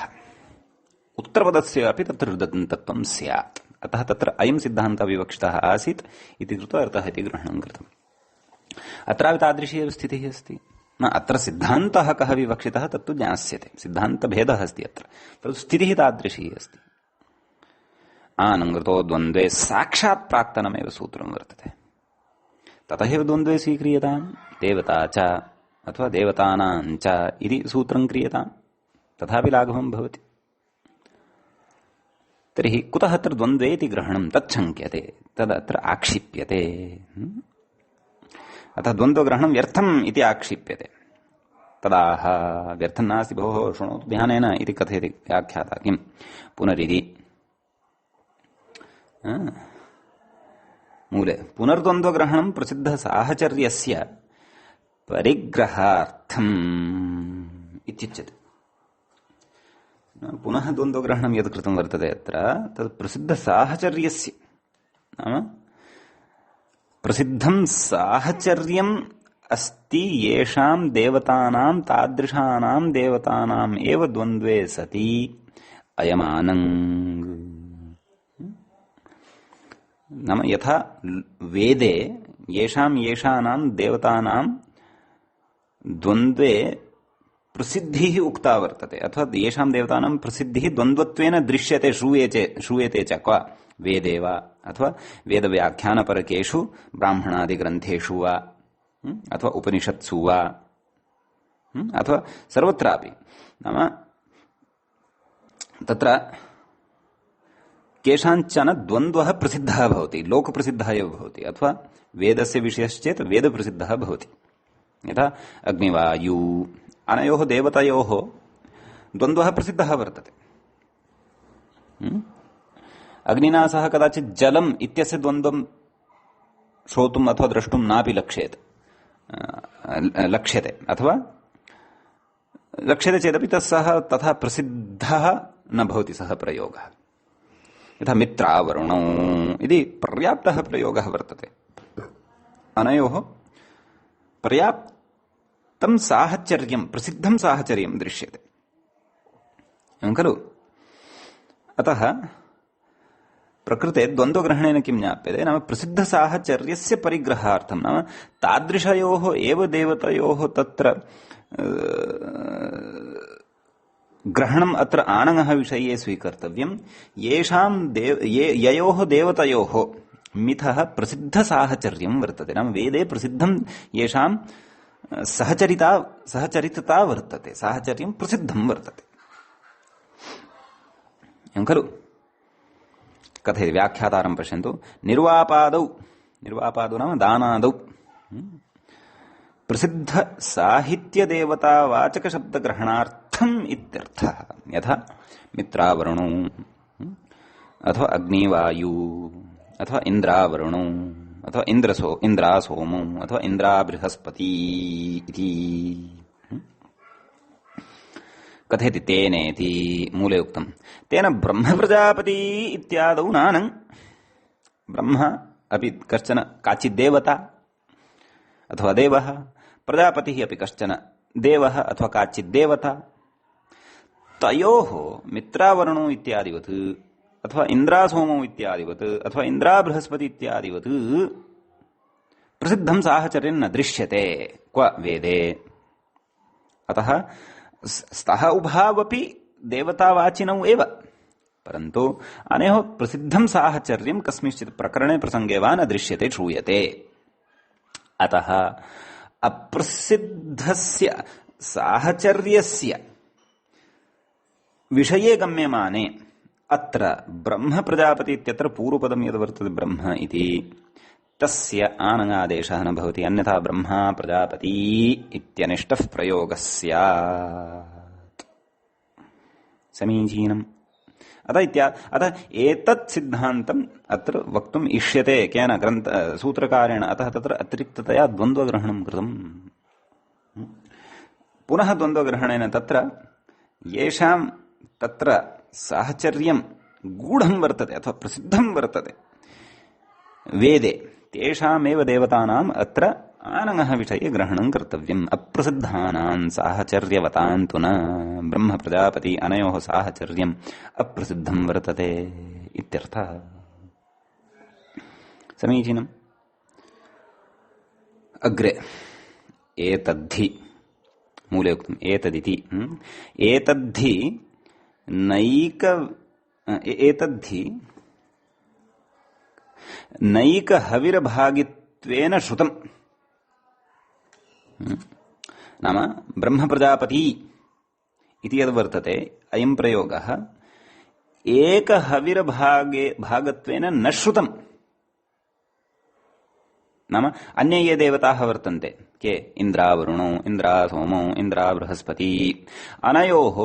उत्तरपदस्य अपि तत्र ऋदन्तत्वं स्यात्। अतः तत्र अयं सिद्धान्तः विवक्षितः आसीत् इति कृत्वा अर्थः इति ग्रहणं कृतम्। अत्रापि तादृशी एव स्थितिः अस्ति। न अत्र सिद्धान्तः कः विवक्षितः तत्तु ज्ञास्यते, सिद्धान्तभेदः अस्ति अत्र, परन्तु स्थितिः तादृशी अस्ति। आनङ्कृतो द्वन्द्वे साक्षात् प्राक्तनमेव सूत्रं वर्तते, ततः एव द्वन्द्वे स्वीक्रियताम्। देवता च अथवा देवतानां च इति सूत्रं क्रियताम्, तथापि लाघवं भवति। तर्हि कुतः अत्र द्वन्द्वे इति ग्रहणं तच्छङ्क्यते, तदत्र आक्षिप्यते। अतः द्वन्द्वग्रहणं व्यर्थम् इति आक्षिप्यते। तदाह व्यर्थं नास्ति भोः शृणोतु ध्यानेन इति कथयति व्याख्याता। किं पुनरिति मूले पुनर्द्वन्द्वग्रहणं प्रसिद्धसाहचर्यस्य परिग्रहार्थम् इत्युच्यते। पुनः द्वन्द्वग्रहणं यद् कृतं वर्तते अत्र तत् प्रसिद्धसाहचर्यस्य, नाम प्रसिद्धं साहचर्यम् अस्ति येषां देवतानां तादृशानां देवतानाम् एव द्वन्द्वे सति अयमानङ्। नाम यथा वेदे येषां देवतानां द्वन्द्वे प्रसिद्धिः उक्ता वर्तते, अथवा येषां देवतानां प्रसिद्धिः द्वन्द्वत्वेन दृश्यते, श्रूयते च क्व वेदे वा अथवा वेदव्याख्यानपरकेषु ब्राह्मणादिग्रन्थेषु वा अथवा उपनिषत्सु वा अथवा सर्वत्रापि। नाम तत्र केषाञ्चन द्वन्द्वः प्रसिद्धः भवति, लोकप्रसिद्धः एव भवति, अथवा वेदस्य विषयश्चेत् वेदप्रसिद्धः भवति। यथा अग्निवायु अनयोः देवतयोः द्वन्द्वः प्रसिद्धः वर्तते। अग्निना सह कदाचित् जलम् इत्यस्य द्वन्द्वं श्रोतुम् अथवा द्रष्टुं नापि लक्ष्यते अथवा लक्ष्यते चेदपि तत्सः तथा प्रसिद्धः न भवति सः प्रयोगः। यथा मित्रावरुणौ इति पर्याप्तः प्रयोगः वर्तते। अनयोः पर्याप्तं साहचर्यं, प्रसिद्धं साहचर्यं दृश्यते, एवं खलु। अतः प्रकृते द्वन्द्वग्रहणेन किं ज्ञाप्यते नाम प्रसिद्धसाहचर्यस्य परिग्रहार्थं, नाम तादृशयोः एव देवतयोः तत्र ग्रहणम् अत्र आणङः विषये स्वीकर्तव्यं। ययोः देवतयोः मिथः प्रसिद्धसाहचर्यं वर्तते, नाम वेदे प्रसिद्धं येषां सहचरितता वर्तते, साहचर्यं प्रसिद्धं वर्तते, एवं खलु। कथयति व्याख्यातारं पश्यन्तु। निर्वापादौ, निर्वापादौ नाम दानादौ प्रसिद्ध साहित्य देवता वाचक शब्द ग्रहणार्थम इत्यर्थः। यथा मित्रावरुणौ अथवा अग्निवायु अथवा इंद्रावरुणौ अथवा इंद्रासोमौ अथवा इंद्रा बृहस्पति इति कथयति। तेनेति मूले उक्तम्। तेन ब्रह्म प्रजापति इत्यादौ नानं। ब्रह्म अपि कश्चन काचित् देवता अथवा देवः, प्रजापतिः अपि कश्चन देवः अथवा काचित् देवता। तयोः मित्रावरुणौ इत्यादिवत् अथवा इंद्रासोमौ इत्यादिवत् अथवा इंद्रा बृहस्पति इत्यादिवत् प्रसिद्धं साहचर्यं न दृश्यते क्व वेदे। अतः स्तः उभावपि देवतावाचिनौ एव, परन्तु अनयोः प्रसिद्धं साहचर्यं कस्मिंश्चित् प्रकरणे प्रसंगे वा न दृश्यते, श्रूयते। अतः अप्रसिद्धस्य साहचर्यस्य विषये गम्यमाने अत्र ब्रह्म प्रजापति इत्यत्र पूर्वपदं यद् वर्तते ब्रह्म इति, तस्य आनङादेशः न भवति, अन्यथा ब्रह्मा प्रजापति इत्यनिष्टः प्रयोगः स्यात्। समीचीनम्। अतः एतत् सिद्धान्तम् अत्र वक्तुम् इष्यते केन सूत्रकारेण। अतः तत्र अतिरिक्ततया द्वन्द्वग्रहणं कृतम्। पुनः द्वन्द्वग्रहणेन तत्र येषां तत्र साहचर्यं गूढं वर्तते अथवा प्रसिद्धं वर्तते वेदे, तेषामेव देवतानाम् अत्र आणङः विषये ग्रहणं कर्तव्यम्। अप्रसिद्धानां साहचर्यवतां तु न। ब्रह्म प्रजापति अनयोः साहचर्यम् अप्रसिद्धं वर्तते इत्यर्थः। समीचीनम्। अग्रे एतद्धि मूले उक्तम् एतदिति। एतद्धि नैक हविर्भागित्वेन श्रुतम्। नाम ब्रह्म प्रजापति इति यद् वर्तते अयं प्रयोगः एक हविर्भागत्वेन न श्रुतम्। नाम अन्ये ये देवताः वर्तन्ते के इन्द्रावरुणौ इन्द्रासोमौ इन्द्रा बृहस्पति, अनयोः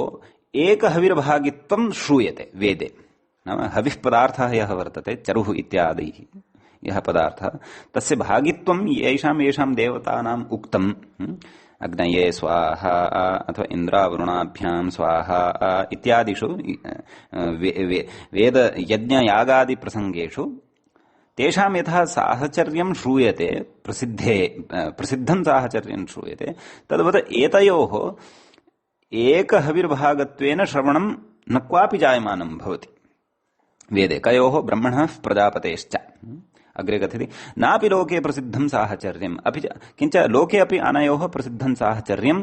एक हविर्भागित्वं श्रूयते वेदे। नाम हविः पदार्थः यः वर्तते चरुः इत्यादिः यः पदार्थः, तस्य भागित्वं येषां देवतानाम् उक्तम्। अग्नये स्वाहा अथवा इन्द्रावरुणाभ्यां स्वाहा इत्यादिषु वेद यज्ञयागादि प्रसंगेषु तेषां यथा साहचर्यं श्रूयते, प्रसिद्धं साहचर्यं श्रूयते, तद्वत् एतयोः एकहविर्भागत्वेन श्रवणं न क्वापि जायमानं भवति वेदे। कयोः? ब्रह्मणः प्रजापतेश्च। अग्रे कथयति नापि लोके प्रसिद्धं साहचर्यम् अपि च किञ्च लोके अपि अनयोः प्रसिद्धं साहचर्यं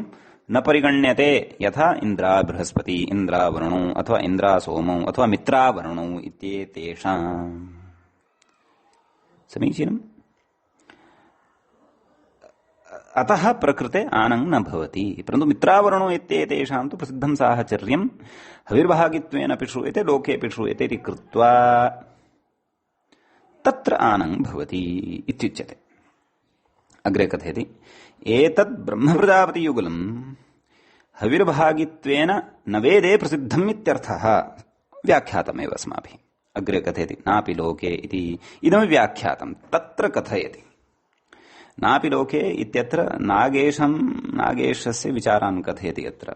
न परिगण्यते, यथा इन्द्रा बृहस्पति इन्द्रावरुणौ अथवा इन्द्रासोमौ अथवा मित्रावरुणौ इत्येतेषाम्। समीचीनम्। अतः प्रकृते आनङ न भवति, परन्तु मित्रावरुणौ इत्येतेषां तु प्रसिद्धं साहचर्यं हविर्भागित्वेन अपि श्रूयते लोकेऽपि श्रूयते इति कृत्वा तत्र आनङ भवति इत्युच्यते। अग्रे कथयति एतद् ब्रह्मप्रजापतियुगलं हविर्भागित्वेन न वेदे प्रसिद्धम् इत्यर्थः। व्याख्यातमेव अस्माभिः। अग्रे कथयति नापि लोके इति इदं व्याख्यातं। तत्र कथयति नापि लोके इत्यत्र नागेशस्य विचारान् कथयति। अत्र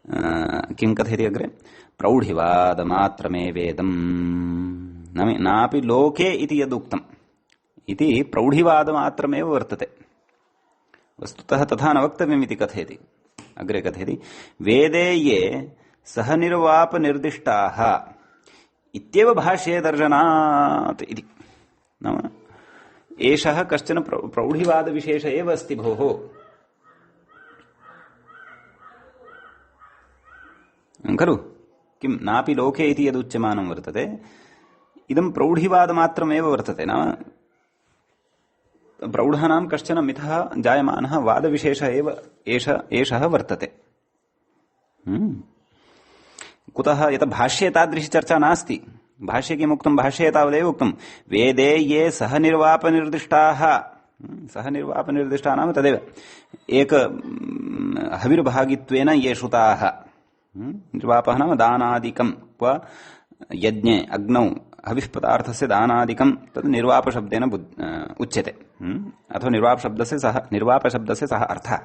किं कथयति अग्रे प्रौढिवादमात्रमेवेदम् नापि लोके इति यदुक्तम् इति प्रौढिवादमात्रमेव वर्तते। वस्तुतः तथा न वक्तव्यम् इति कथयति। अग्रे कथयति वेदे ये सहनिर्वापनिर्दिष्टाः इत्येव भाष्ये दर्शनात् इति। नाम एषः कश्चन प्रौढिवादविशेष एव अस्ति भोः। खलु किं नापि लोके इति यदुच्यमानं वर्तते इदं प्रौढिवादमात्रमेव वर्तते। नाम प्रौढानां कश्चन मिथः जायमानः वादविशेष एव एषः वर्तते। कुतः यत् भाष्ये तादृशी चर्चा नास्ति। भाष्ये किमुक्तं भाष्ये तावदेव उक्तं वेदे ये सहनिर्वापनिर्दिष्टाः सहनिर्वापनिर्दिष्टा नाम तदेव एक हविर्भागित्वेन ये श्रुताः। निर्वापः नाम दानादिकं यज्ञे अग्नौ हविः पदार्थस्य दानादिकं तद् निर्वापशब्देन उच्यते। अथवा निर्वापशब्दस्य सः अर्थः।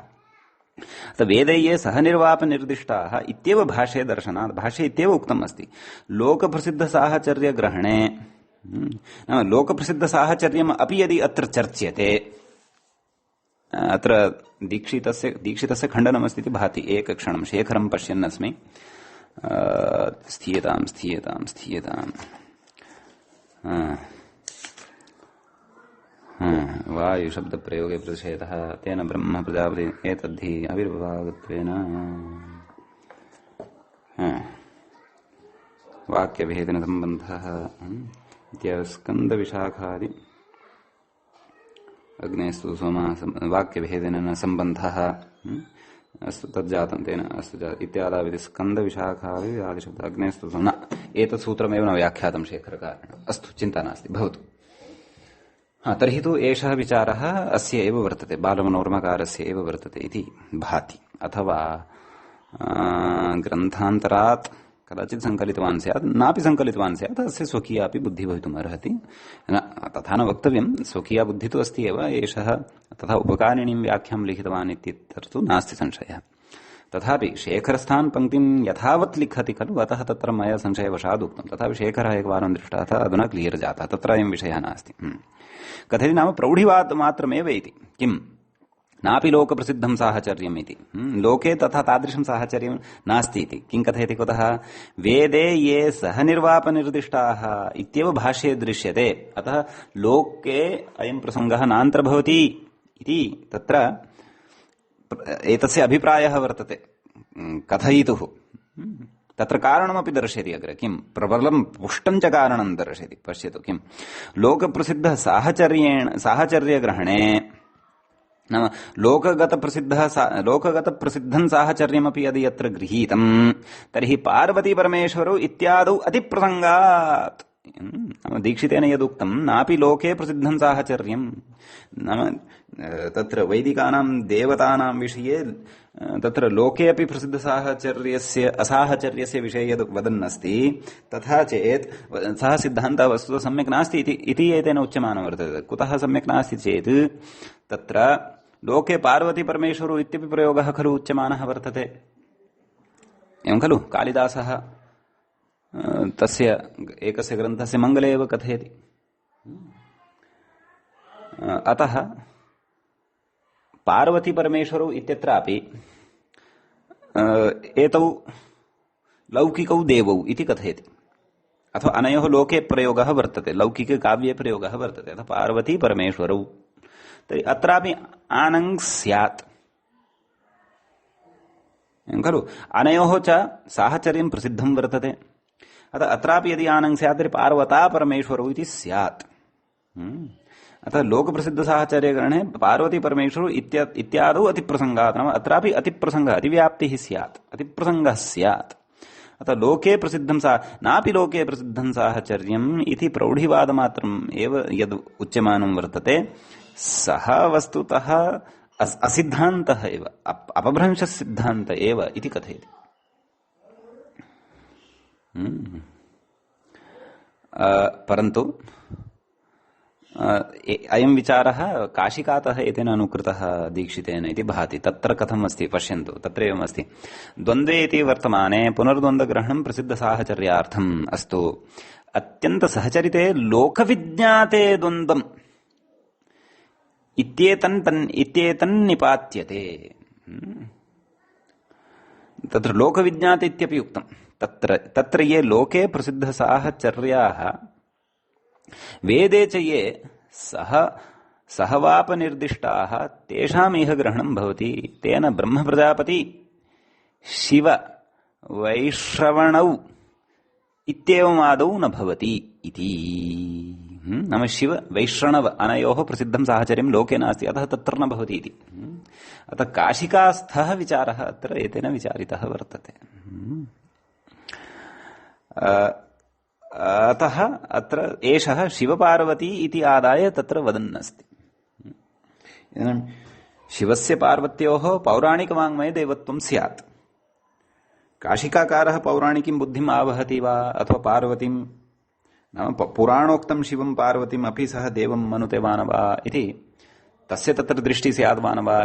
वेदे ये सहनिर्वापनिर्दिष्टाः इत्येव भाष्ये दर्शनात् भाष्ये इत्येव उक्तम् अस्ति। लोकप्रसिद्धसाहचर्यग्रहणे नाम लोकप्रसिद्धसाहचर्यम् अपि यदि अत्र चर्च्यते अत्र दीक्षितस्य खण्डनमस्ति इति भाति। एकक्षणं शेखरं पश्यन्नस्मि। स्थीयताम् वायुशब्दप्रयोगे प्रतिषेधः तेन ब्रह्म प्रजापति एतद्धि आविर्भावत्वेन वाक्यभेदेन सम्बन्धः स्कन्दविशाखादि अग्नेस्तु सोमः वाक्यभेदेन न सम्बन्धः अस्तु तज्जातं तेन अस्तु इत्यादाविधि स्कन्दविशाखादि आदिशब्द अग्नेस्तु न एतत् सूत्रमेव न व्याख्यातं शेखरकारेण। अस्तु चिन्ता नास्ति भवतु। तर्हि तु एषः विचारः अस्य एव वर्तते बालमनोरमकारस्य एव वर्तते इति भाति। अथवा ग्रन्थान्तरात् कदाचित् सङ्कलितवान् स्यात् नापि सङ्कलितवान् स्यात् अस्य स्वकीयापि बुद्धिः भवितुम् अर्हति। तथा न वक्तव्यं स्वकीया बुद्धिः तु अस्ति एव। एषः तथा उपकारिणीं व्याख्यां लिखितवान् इत्यत्र नास्ति संशयः। तथापि शेखरस्थान् पङ्क्तिं यथावत् लिखति खलु अतः तत्र मया संशयवशात् उक्तं। तथापि शेखरः एकवारं दृष्टः अधुना क्लियर् जातः। तत्र अयं विषयः नास्ति। कथयति नाम प्रौढिवादमात्रमेव इति। किम् नापि लोकप्रसिद्धं साहचर्यम् इति। लोके तथा तादृशं साहचर्यं नास्ति इति। किं कथयति कुतः वेदे ये सहनिर्वापनिर्दिष्टाः इत्येव भाष्ये दृश्यते। अतः लोके अयं प्रसङ्गः नान्तर्भवति इति तत्र एतस्य अभिप्रायः वर्तते कथयितुः। तत्र कारणमपि दर्शयति अग्रे। किं प्रबलं पुष्टं च कारणं दर्शयति। पश्यतु किं लोकप्रसिद्धः साहचर्यग्रहणे नाम लोकगतप्रसिद्धं साहचर्यमपि यदि यत्र गृहीतं तर्हि पार्वतीपरमेश्वरौ इत्यादौ अतिप्रसङ्गात्। दीक्षितेन यदुक्तं नापि लोके प्रसिद्धं साहचर्यं नाम तत्र वैदिकानां देवतानां विषये तत्र लोके अपि प्रसिद्धसाहचर्यस्य असाहचर्यस्य विषये यद् वदन्नस्ति तथा चेत् सः सिद्धान्तः वस्तुतः सम्यक् नास्ति इति एतेन उच्यमानं वर्तते। कुतः सम्यक् नास्ति चेत् तत्र लोके पार्वतीपरमेश्वरौ इत्यपि प्रयोगः खलु उच्यमानः वर्तते। एवं खलु कालिदासः तस्य एकस्य ग्रन्थस्य मङ्गले एव कथयति। अतः पार्वतीपरमेश्वरौ इत्यत्रापि एतौ लौकिकौ देवौ इति कथयति। अथवा अनयोः लोके प्रयोगः वर्तते लौकिके काव्ये प्रयोगः वर्तते। अतः पार्वतीपरमेश्वरौ तर्हि अत्रापि आनङ् स्यात् खलु। अनयोः च साहचर्यं प्रसिद्धं वर्तते। अतः अत्रापि यदि आनङ् स्यात् तर्हि पार्वता परमेश्वरौ इति स्यात्। अतः लोकप्रसिद्धसाहचर्यग्रहणे पार्वतीपरमेश्वरौ इत्यादौ अतिप्रसङ्गात् नाम अत्रापि अतिप्रसङ्गः अतिव्याप्तिः स्यात् अतिप्रसङ्गः स्यात्। अतः लोके प्रसिद्धं नापि लोके प्रसिद्धं साहचर्यम् इति प्रौढिवादमात्रम् एव यद् उच्यमानं वर्तते सः वस्तुतः असिद्धान्तः एव अपभ्रंशसिद्धान्त एव इति कथयति। परन्तु अयं विचारः काशिकातः एतेन अनुकृतः दीक्षितेन इति भाति। तत्र कथम् अस्ति पश्यन्तु, तत्र एवमस्ति। द्वन्द्वे इति वर्तमाने पुनर्द्वन्द्वग्रहणं प्रसिद्धसाहचर्यार्थम् अस्तु। अत्यन्तसहचरिते लोकविज्ञाते द्वन्द्वम् इत्येतन् निपात्यते। तत्र लोकविज्ञाते इत्यपि उक्तम्। तत्र ये लोके प्रसिद्धसाहचर्याः वेदे च ये सहवापनिर्दिष्टाः तेषाम् इह ग्रहणं भवति। तेन ब्रह्म प्रजापति शिव वैश्रवणौ इत्येवमादौ न भवति इति। नाम शिव वैश्रवण अनयोः प्रसिद्धं साहचर्यं लोके नास्ति, अतः तत्र न भवति इति। अतः काशिकास्थः विचारः अत्र एतेन विचारितः वर्तते। अतः अत्र एषः शिवपार्वती इति आदाय तत्र वदन्नस्ति। शिवस्य पार्वत्योः पौराणिकवाङ्मये देवत्वं स्यात्। काशिकाकारः पौराणिकीं बुद्धिम् आवहति वा अथवा पार्वतीं, नाम पुराणोक्तं शिवं पार्वतीम् अपि सः देवं मनुते वा न वा इति तस्य तत्र दृष्टिः स्यात् वा न वा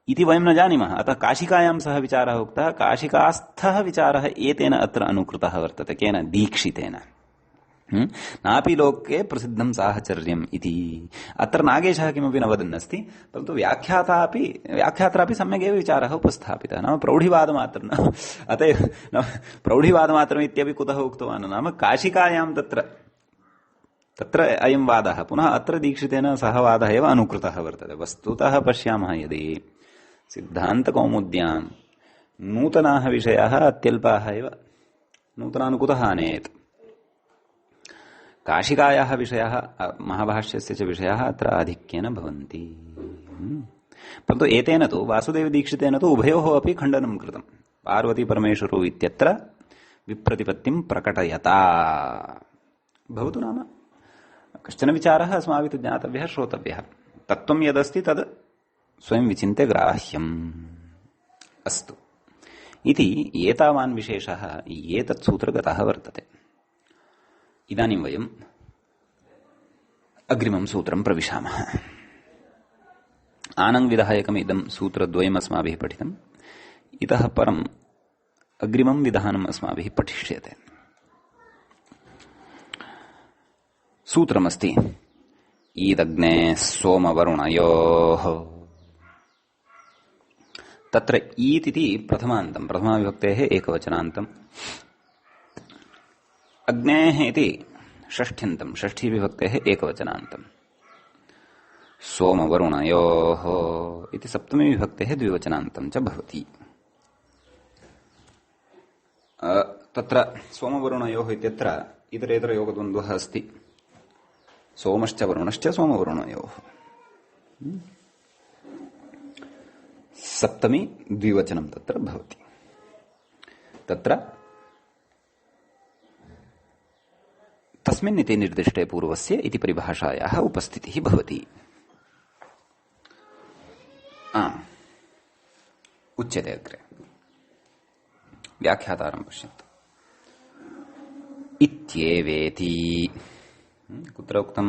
इति वयं न जानीमः। अतः काशिकायां सः विचारः उक्तः। काशिकास्थः विचारः एतेन अत्र अनुकृतः वर्तते। केन? दीक्षितेन। नापि लोके प्रसिद्धं साहचर्यम् इति। अत्र नागेशः किमपि न वदन्नस्ति, परन्तु व्याख्यात्रापि सम्यगेव विचारः उपस्थापितः। नाम प्रौढिवादमात्रं न, अत एव प्रौढिवादमात्रम् इत्यपि कुतः उक्तवान्? नाम काशिकायां तत्र अयं वादः, पुनः अत्र दीक्षितेन सः वादः एव अनुकृतः वर्तते। वस्तुतः पश्यामः, यदि सिद्धान्तकौमुद्यां नूतनाः विषयाः अत्यल्पाः एव, नूतनान् कुतः आनयेत्? काशिकायाः विषयाः, महाभाष्यस्य च विषयाः अत्र आधिक्येन भवन्ति। परन्तु एतेन तु वासुदेवदीक्षितेन तु उभयोः अपि खण्डनं कृतं। पार्वती परमेश्वरौ इत्यत्र विप्रतिपत्तिं प्रकटयता भवतु। नाम कश्चन विचारः अस्माभिः ज्ञातव्यः, श्रोतव्यः। तत्त्वं यदस्ति तद् स्वयं विचिन्त्य ग्राह्यम् अस्तु इति एतावान् विशेषः एतत् सूत्रगतः वर्तते। इदानीं वयम् अग्रिमं सूत्रं प्रविशामः। आनङ्विधायकम् इदं सूत्रद्वयम् अस्माभिः पठितम्। इतः परम् अग्रिमं विधानम् अस्माभिः पठिष्यते। सूत्रमस्ति ईदग्ने सोमवरुणयोः। तत्र ईत् इति प्रथमान्तं, प्रथमाविभक्तेः एकवचनान्तम्। अग्नेः इति षष्ठ्यन्तं, षष्ठीविभक्तेः एकवचनान्तम्। सोमवरुणयोः इति सप्तमीविभक्तेः द्विवचनान्तं च भवति। तत्र सोमवरुणयोः इत्यत्र इतरेतरयोगद्वन्द्वः अस्ति। सोमश्च वरुणश्च सोमवरुणयोः। सप्तमी द्विवचनं तत्र भवति। तत्र तस्मिन् इति निर्दिष्टे पूर्वस्य इति परिभाषायाः उपस्थितिः भवति। उच्यते अग्रे। व्याख्यातारं पश्यन्तु। इत्येवेति कुत्र उक्तं?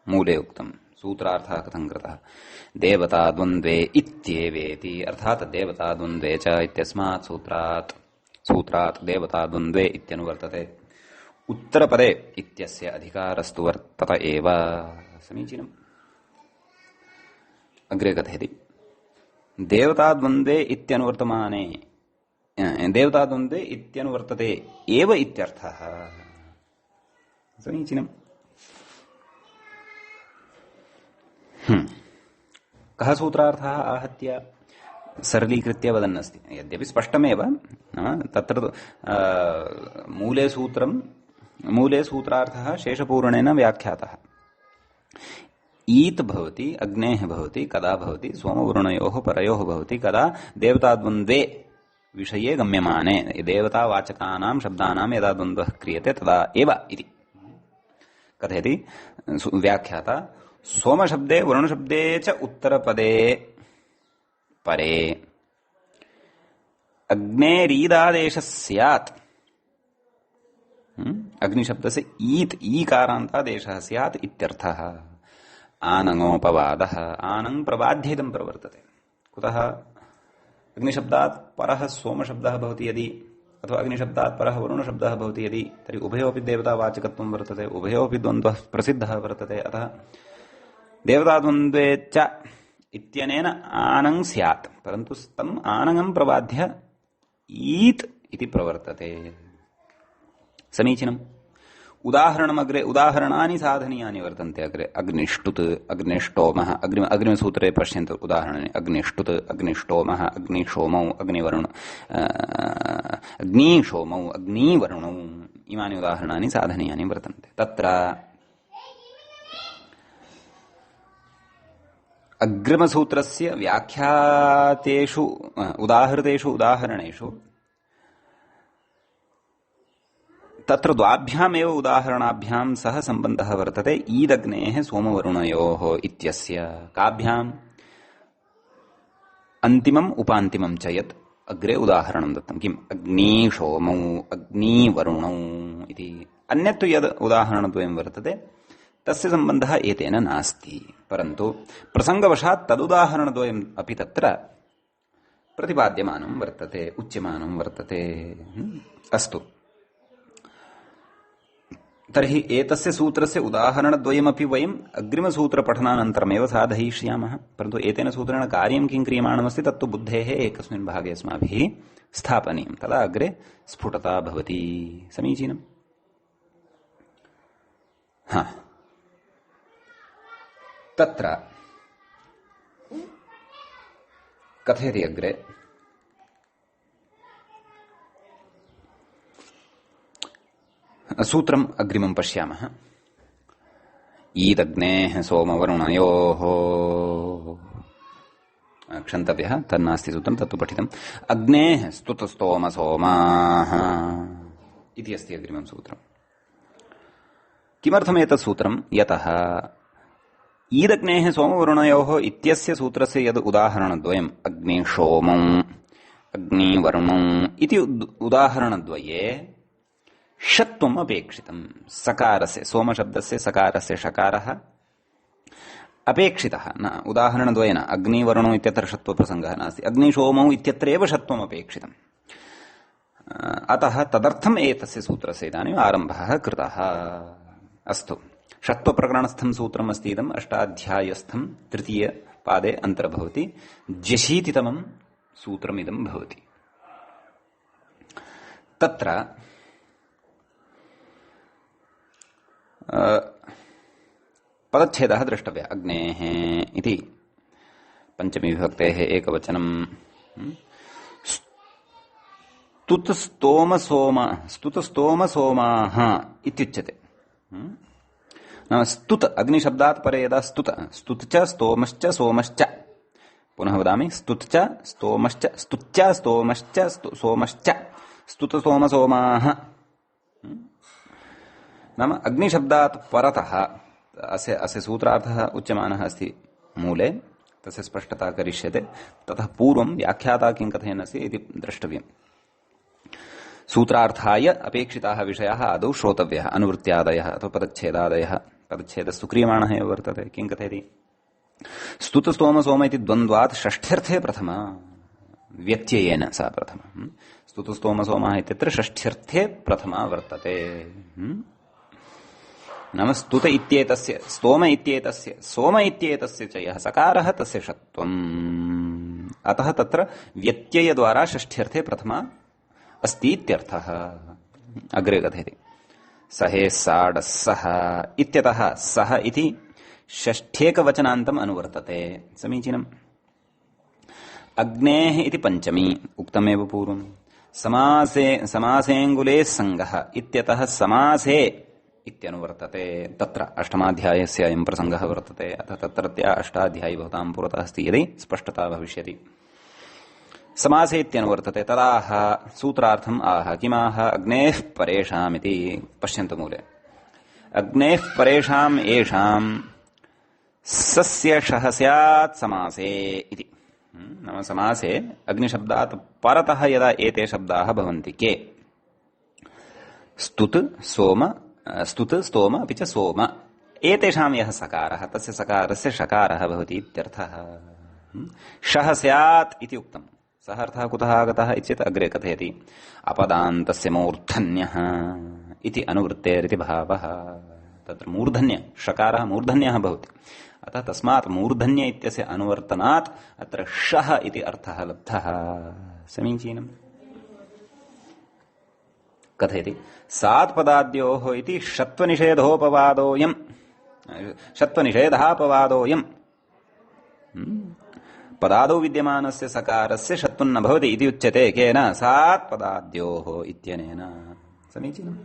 मूले उक्तं। सूत्रार्थः कथं कृतः? देवताद्वन्द्वे इत्येवेति, अर्थात् देवताद्वन्द्वे च इत्यस्मात् सूत्रात् देवताद्वन्द्वे इत्यनुवर्तते। उत्तरपदे इत्यस्य अधिकारस्तु वर्तत एव। समीचीनम्। अग्रे कथयति देवताद्वन्द्वे इत्यनुवर्तमाने, देवताद्वन्द्वे इत्यनुवर्तते एव इत्यर्थः। समीचीनम्। कः सूत्रार्थः आहत्य सरलीकृत्य वदन्नस्ति। यद्यपि स्पष्टमेव, तत्र मूले सूत्रार्थः शेषपूरणेन व्याख्यातः। ईत् भवति, अग्नेः भवति, कदा भवति? सोमवरुणयोः परयोः भवति, कदा? देवताद्वन्द्वे विषये गम्यमाने, देवतावाचकानां शब्दानां यदा द्वन्द्वः क्रियते तदा एव इति कथयति व्याख्याता। सोमशब्दे वरुणशब्दे च उत्तरपदे परे अग्नेरीदादेशः स्यात्। अग्निशब्दस्य ईत् ईकारान्तादेशः स्यात् इत्यर्थः। आनङोपवादः आनङ प्रबाध्येदं प्रवर्तते कुतः अग्निशब्दात् परः सोमशब्दः भवति यदि अथवा अग्निशब्दात् परः वरुणशब्दः भवति यदि तर्हि उभयोऽपि देवतावाचकत्वं वर्तते उभयोऽपि द्वन्द्वः प्रसिद्धः वर्तते अतः देवताद्वन्द्वे च इत्यनेन आनङ स्यात् परन्तु तम् आनङं प्रबाध्य ईत् इति प्रवर्तते समीचीनम् उदाहरणमग्रे उदाहरणानि साधनीयानि वर्तन्ते अग्रे अग्निष्टुत् अग्निष्टोमः अग्रिमसूत्रे पश्यन्तु उदाहरणानि अग्निष्टुत् अग्निष्टोमः अग्निशोमौ अग्निवरुण अग्निशोमौ अग्निवरुणौ इमानि उदाहरणानि साधनीयानि वर्तन्ते तत्र अग्रिमसूत्रस्य व्याख्यातेषु उदाहृतेषु उदाहरणेषु तत्र द्वाभ्यामेव उदाहरणाभ्यां सह सम्बन्धः वर्तते ईदग्नेः सोमवरुणयोः इत्यस्य काभ्याम् अन्तिमम् उपान्तिमं च यत् अग्रे उदाहरणं दत्तं किम् अग्निशोमौ अग्निवरुणौ इति अन्यत् यद् उदाहरणद्वयं वर्तते तस्य सम्बन्धः एतेन नास्ति परन्तु प्रसङ्गवशात् तदुदाहरणद्वयम् अपि तत्र प्रतिपाद्यमानं वर्तते उच्यमानं वर्तते अस्तु तर्हि एतस्य सूत्रस्य उदाहरणद्वयमपि वयम् अग्रिमसूत्रपठनानन्तरमेव साधयिष्यामः परन्तु एतेन सूत्रेण कार्यं किं क्रियमाणमस्ति तत्तु बुद्धेः एकस्मिन् भागे अस्माभिः स्थापनीयं तदा अग्रे स्फुटता भवति समीचीनम् तत्र कथयति अग्रे सूत्रम् अग्रिमं पश्यामः ईदग्नेः सोमवरुणयोः क्षन्तव्यः तन्नास्ति सूत्रं तत्तु पठितम् अग्नेः स्तुतस्तोमसोमाः इति अस्ति अग्रिमं सूत्रम् किमर्थमेतत् सूत्रम् यतः ईदग्नेः सोमवरुणयोः इत्यस्य सूत्रस्य यद् उदाहरणद्वयम् अग्निशोमौ अग्निवरुणौ इति उदाहरणद्वये षत्वम् अपेक्षितम् सकारस्य सोमशब्दस्य सकारस्य षकारः अपेक्षितः न उदाहरणद्वयेन अग्निवरुणौ इत्यत्र षत्वप्रसङ्गः नास्ति अग्निशोमौ इत्यत्रैव षत्वम् अपेक्षितम् अतः तदर्थम् एतस्य सूत्रस्य इदानीम् आरम्भः कृतः अस्तु षत्वप्रकरणस्थं सूत्रम् अस्ति इदम् अष्टाध्यायस्थं तृतीयपादे अन्तर्भवति ज्यशीतितमं सूत्रमिदं भवति तत्र पदच्छेदः द्रष्टव्यः अग्नेः इति पञ्चमी विभक्तेः एकवचनं स्तुतस्तोमसोमाः इत्युच्यते नाम स्तुत अग्निशब्दात् परे यदा स्तुत स्तुत च स्तोमश्च सोमश्च पुनः वदामि स्तुत च स्तोमश्च स्तुच्च स्तोमश्च सोमश्च स्तुतसोमसोमाः नाम अग्निशब्दात् परतः अस्य सूत्रार्थः उच्यमानः अस्ति मूले तस्य स्पष्टता करिष्यते ततः पूर्वं व्याख्याता किं कथयन्नस्ति इति द्रष्टव्यम् सूत्रार्थाय अपेक्षिताः विषयाः आदौ श्रोतव्यः अनुवृत्त्यादयः अथवा पदच्छेदादयः पदच्छेदस्तु क्रियमाणः एव वर्तते किं कथयति स्तुतस्तोमसोम इति द्वन्द्वात् षष्ठ्यर्थे प्रथमा व्यत्ययेन सा प्रथमा स्तुतस्तोमसोमः इत्यत्र षष्ठ्यर्थे प्रथमा वर्तते नाम स्तुत इत्येतस्य स्तोम इत्येतस्य सोम इत्येतस्य च यः सकारः तस्य षत्वम् अतः तत्र व्यत्ययद्वारा षष्ठ्यर्थे प्रथमा अस्ति इत्यर्थः अग्रे कथयति सहे साडः सः इत्यतः सः इति षष्ठ्येकवचनान्तम् अनुवर्तते समीचीनम् अग्नेः इति पञ्चमी उक्तमेव पूर्वं समासेऽङ्गुले सङ्गः इत्यतः समासे इत्यनुवर्तते तत्र अष्टमाध्यायस्य अयं प्रसङ्गः वर्तते अतः तत्रत्य अष्टाध्यायी भवतां पुरतः अस्ति यदि स्पष्टता भविष्यति समासे इत्यनुवर्तते तदाह सूत्रार्थम् आह किमाह अग्नेः परेषामिति पश्यन्तु मूले अग्नेः परेषाम् येषाम् सस्य शः स्यात् समासे इति नाम समासे अग्निशब्दात् परतः यदा एते शब्दाः भवन्ति के स्तुत स्तोम अपि च सोम एतेषां यः सकारः तस्य सकारस्य षकारः भवति इत्यर्थः। शः स्यात् इति उक्तम्। सः अर्थः कुतः आगतः इत्येतत् अग्रे कथयति। अपदान्तस्य मूर्धन्यः इति अनुवृत्तेरिति भावः। तत्र मूर्धन्य षकारः मूर्धन्यः भवति, अतः तस्मात् मूर्धन्य इत्यस्य अनुवर्तनात् अत्र शः इति अर्थः लब्धः। समीचीनम्। कथयति सात्पदाद्योः इति षत्वनिषेधोपवादोऽयम् षत्वनिषेधापवादोऽयम् पदादौ विद्यमानस्य सकारस्य षत्वन्न भवति इति उच्यते। केन? सात्पदाद्योः इत्यनेन। समीचीनम्।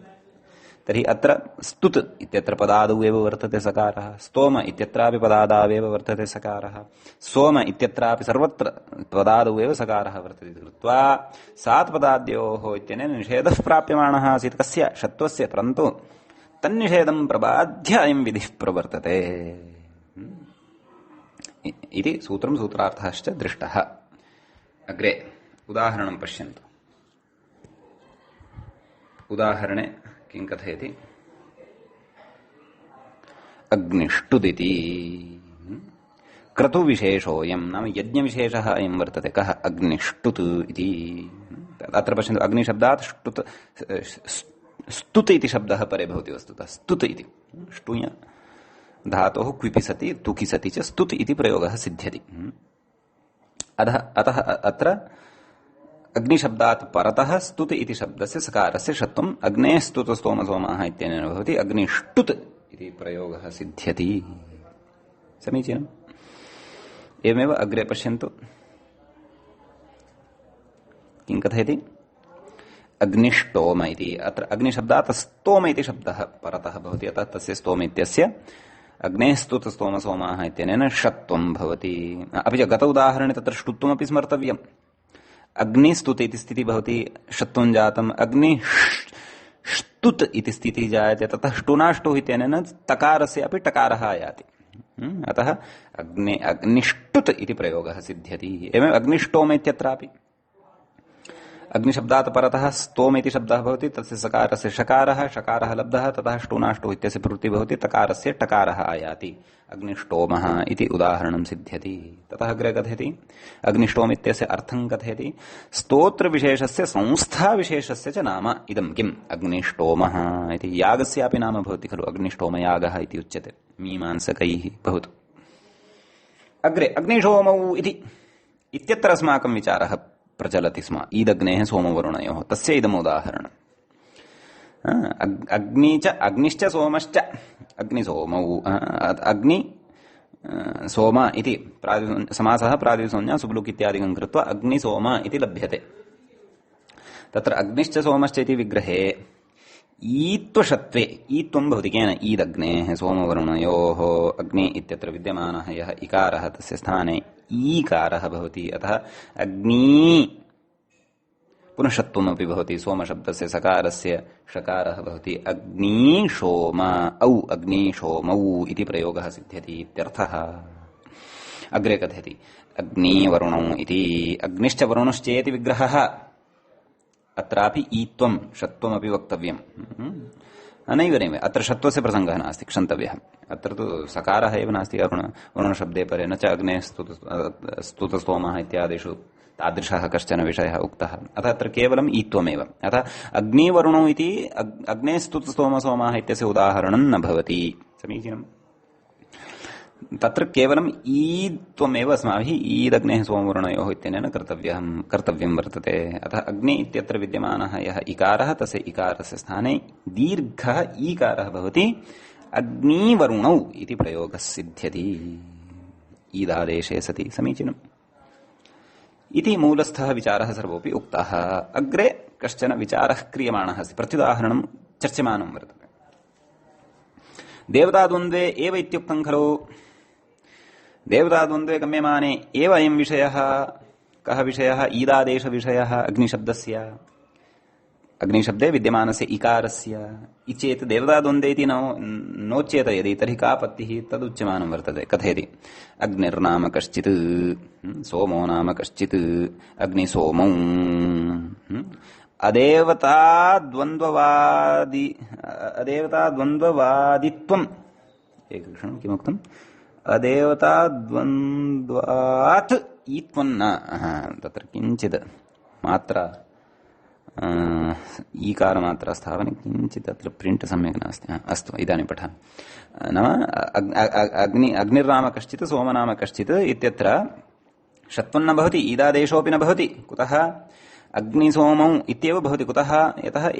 तर्हि अत्र स्तुत् इत्यत्र पदादौ एव वर्तते सकारः, स्तोम इत्यत्रापि पदादावेव वर्तते सकारः, सोम इत्यत्रापि सर्वत्र पदादौ एव सकारः वर्तते इति कृत्वा सात्पदाद्योः इत्यनेन निषेधः प्राप्यमाणः आसीत् कस्य? षत्वस्य। परन्तु तन्निषेधं प्रबाध्य अयं विधिः प्रवर्तते इति सूत्रं सूत्रार्थश्च दृष्टः। अग्रे उदाहरणं पश्यन्तु। उदाहरणे किं कथयति? अग्निष्टुदिति क्रतुविशेषोऽयं नाम यज्ञविशेषः अयं वर्तते। कः? अग्निष्टुत् इति। अत्र पश्यन्तु, अग्निशब्दात् ष्टुत् स्तुत् इति शब्दः परे भवति वस्तुतः। स्तुत् इति ष्टुञ् धातोः क्विपि सति तुकि सति च स्तुत् इति प्रयोगः सिद्ध्यति। अतः अत्र अग्निशब्दात् परतः स्तुत् इति शब्दस्य सकारस्य षत्वम् अग्नेः स्तुत स्तोम सोमाः इत्यनेन भवति। अग्निष्टुत् इति प्रयोगः सिद्ध्यति। समीचीनम्। एवमेव अग्रे पश्यन्तु किं कथयति? अग्निष्टोम इति। अत्र अग्निशब्दात् स्तोम इति शब्दः परतः भवति, अतः तस्य स्तोम इत्यस्य अग्नेः स्तुत स्तोम सोमाः इत्यनेन षत्वं भवति। अपि च गत उदाहरणे तत्र ष्टुत्वमपि स्मर्तव्यम्। अग्निस्तुत इति स्थितिः भवति, षत्वं जातम्। अग्निष्टुत् इति स्थितिः जायते, ततः ष्टुनाष्टुः इत्यनेन तकारस्य अपि टकारः आयाति। अतः अग्निष्टुत् इति प्रयोगः सिद्ध्यति। एवं अग्निष्टोम इत्यत्रापि अग्निशब्दात् परतः स्तोम इति शब्दः भवति, तस्य सकारस्य षकारः लब्धः, ततः ष्टुनाष्टुः इत्यस्य प्रवृत्तिः भवति, तकारस्य टकारः आयाति। अग्निष्टोमः इति उदाहरणं सिद्ध्यति। ततः अग्रे कथयति अग्निष्टोम इत्यस्य अर्थं कथयति। स्तोत्रविशेषस्य संस्थाविशेषस्य च नाम इदं किम्? अग्निष्टोमः इति। यागस्यापि नाम भवति खलु, अग्निष्टोमयागः इति उच्यते मीमांसकैः। भवतु अग्रे अग्निशोमौ इति इत्यत्र अस्माकं विचारः प्रचलति स्म। ईदग्नेः सोमवरुणयोः, तस्य इदम् उदाहरणम्। अग्नि च अग्निश्च सोमश्च अग्निसोमौ। अग्नि सोम इति समासः प्रातिसंज्ञा सुब्लुक् इत्यादिकं कृत्वा अग्निसोम इति लभ्यते। तत्र अग्निश्च सोमश्च इति विग्रहे ईत्वषत्वे ईत्वं भवति। केन? ईदग्नेः सोमवरुणयोः। अग्नि इत्यत्र विद्यमानः यः इकारः तस्य स्थाने ईकारः भवति, अतः अग्नि पुनः षत्वमपि भवति। सोमशब्दस्य सकारस्य षकारः भवति। अग्निशोम औ अग्निशोमौ इति प्रयोगः सिद्ध्यति इत्यर्थः। अग्रे कथयति अग्निवरुणौ इति। अग्निश्च वरुणश्चेति विग्रहः, अत्रापि ईत्वं षत्वमपि वक्तव्यम्। नैव अत्र षत्वस्य प्रसङ्गः नास्ति, क्षन्तव्यः। अत्र तु सकारः एव नास्ति वरुणशब्दे परे, न च अग्नेः स्तुतस्तोमः इत्यादिषु तादृशः कश्चन विषयः उक्तः। अतः अत्र केवलम् ईत्वमेव। अतः अग्निवरुणौ इति अग्नेः स्तुतस्तोमसोमाः इत्यस्य उदाहरणं न भवति। समीचीनम्। तत्र केवलम् ईत्वमेव अस्माभिः ईदग्नेः सोमवरुणयोः इत्यनेन कर्तव्यं वर्तते। अतः अग्नि इत्यत्र विद्यमानः यः इकारः तस्य इकारस्य स्थाने दीर्घः ईकारः भवति। अग्निवरुणौ इति प्रयोगः सिद्ध्यति ईदादेशे सति। समीचीनम्। इति मूलस्थः विचारः सर्वोऽपि उक्तः। अग्रे कश्चन विचारः क्रियमाणः अस्ति, प्रत्युदाहरणं चर्च्यमानं वर्तते। देवताद्वन्द्वे एव इत्युक्तं खलु। देवताद्वन्द्वे गम्यमाने एव अयं विषयः। कः विषयः? ईदादेशविषयः अग्निशब्दस्य। अग्निशब्दे विद्यमानस्य इकारस्य इचेत् देवताद्वन्द्वे इति नोच्येत यदि, तर्हि का पत्तिः? तदुच्यमानं वर्तते। कथयति अग्निर्नाम कश्चित्, सोमो नाम कश्चित्, अग्निसोमौ। अदेवताद्वन्द्ववादित्वं एकक्षणं किमुक्तम् अदेवता द्वन्द्वात् ईत्वन्न तत्र किञ्चित् मात्रा ईकार मात्रा स्थापने किञ्चित् तत्र प्रिंट् सम्यक् नास्ति अस्तु इदानीं पठामि नाम अग्निर्नाम कश्चित् सोमनाम कश्चित् इत्यत्र षत्वन्न भवति ईदादेशोऽपि न भवति कुतः अग्निसोमौ इत्येव भवति कुतः यतः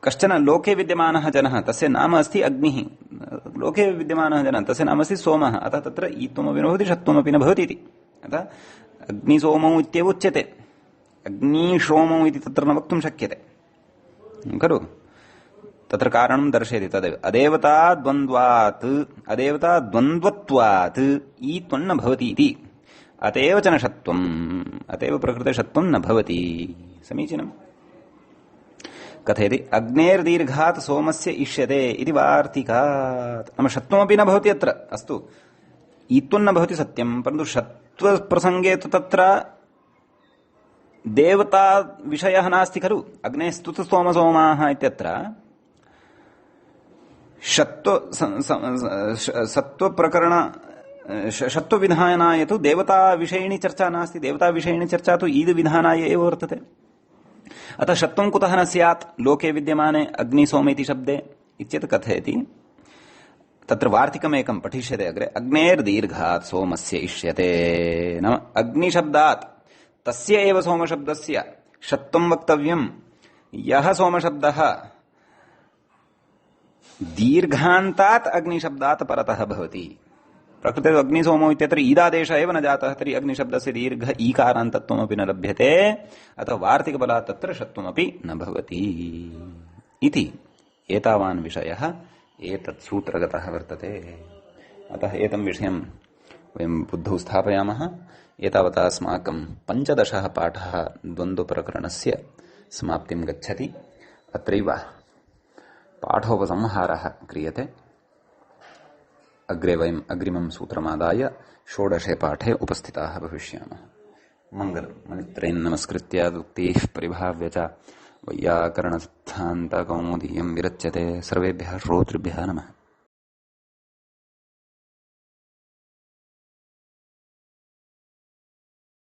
कश्चन लोके विद्यमानः जनः तस्य नाम अस्ति अग्निः लोके विद्यमानः जनः तस्य नाम अस्ति सोमः अतः तत्र ईत्वमपि न भवति षत्वमपि न भवति इति अतः अग्निसोमौ इत्येव उच्यते अग्निशोमौ इति तत्र न वक्तुं शक्यते खलु तत्र कारणं दर्शयति तदेव अदेवता द्वन्द्वत्वात् ईत्वन्न भवति इति अतएव च न षत्वम् अतएव प्रकृते षत्वं न भवति समीचीनम् कथयति अग्नेर्दीर्घात् सोमस्य इष्यते इति वार्तिकात् नाम षत्वमपि न भवति अत्र अस्तु ईत्वं न भवति सत्यं परन्तु षत्वप्रसङ्गे तु तत्र देवता विषयः नास्ति खलु अग्नेस्तुत सोमसोमाः इत्यत्र सत्त्वप्रकरण षत्वविधानाय तु देवता विषयिणी चर्चा नास्ति देवता विषयिणी चर्चा तु ईद विधानाय एव वर्तते अतः षत्वं कुतः न स्यात् लोके विद्यमाने अग्निसोम इति शब्दे इत्येतत् कथयति तत्र वार्तिकमेकं पठिष्यते अग्रे अग्नेर्दीर्घात् सोमस्य इष्यते नाम अग्निशब्दात् तस्य एव सोमशब्दस्य षत्वं वक्तव्यं यः सोमशब्दः दीर्घान्तात् अग्निशब्दात् परतः भवति प्रकृते अग्निसोमो इत्यत्र ईदादेश एव न जातः तर्हि अग्निशब्दस्य दीर्घ ईकारान्तत्वमपि न लभ्यते अतः वार्तिकबलात् तत्र षत्वमपि न भवति इति एतावान् विषयः एतत् सूत्रगतः वर्तते अतः एतं विषयं वयं बुद्धौ स्थापयामः एतावता अस्माकं 15 पाठः द्वन्द्वप्रकरणस्य समाप्तिं गच्छति अत्रैव पाठोपसंहारः क्रियते अग्रे वयम् अग्रिमं सूत्रमादाय 16 पाठे उपस्थिताः भविष्यामः मङ्गलमनित्रैः नमस्कृत्य उक्तिः परिभाव्य च वैयाकरणसिद्धान्तकौमुदीयं विरच्यते सर्वेभ्यः श्रोतृभ्यः नमः।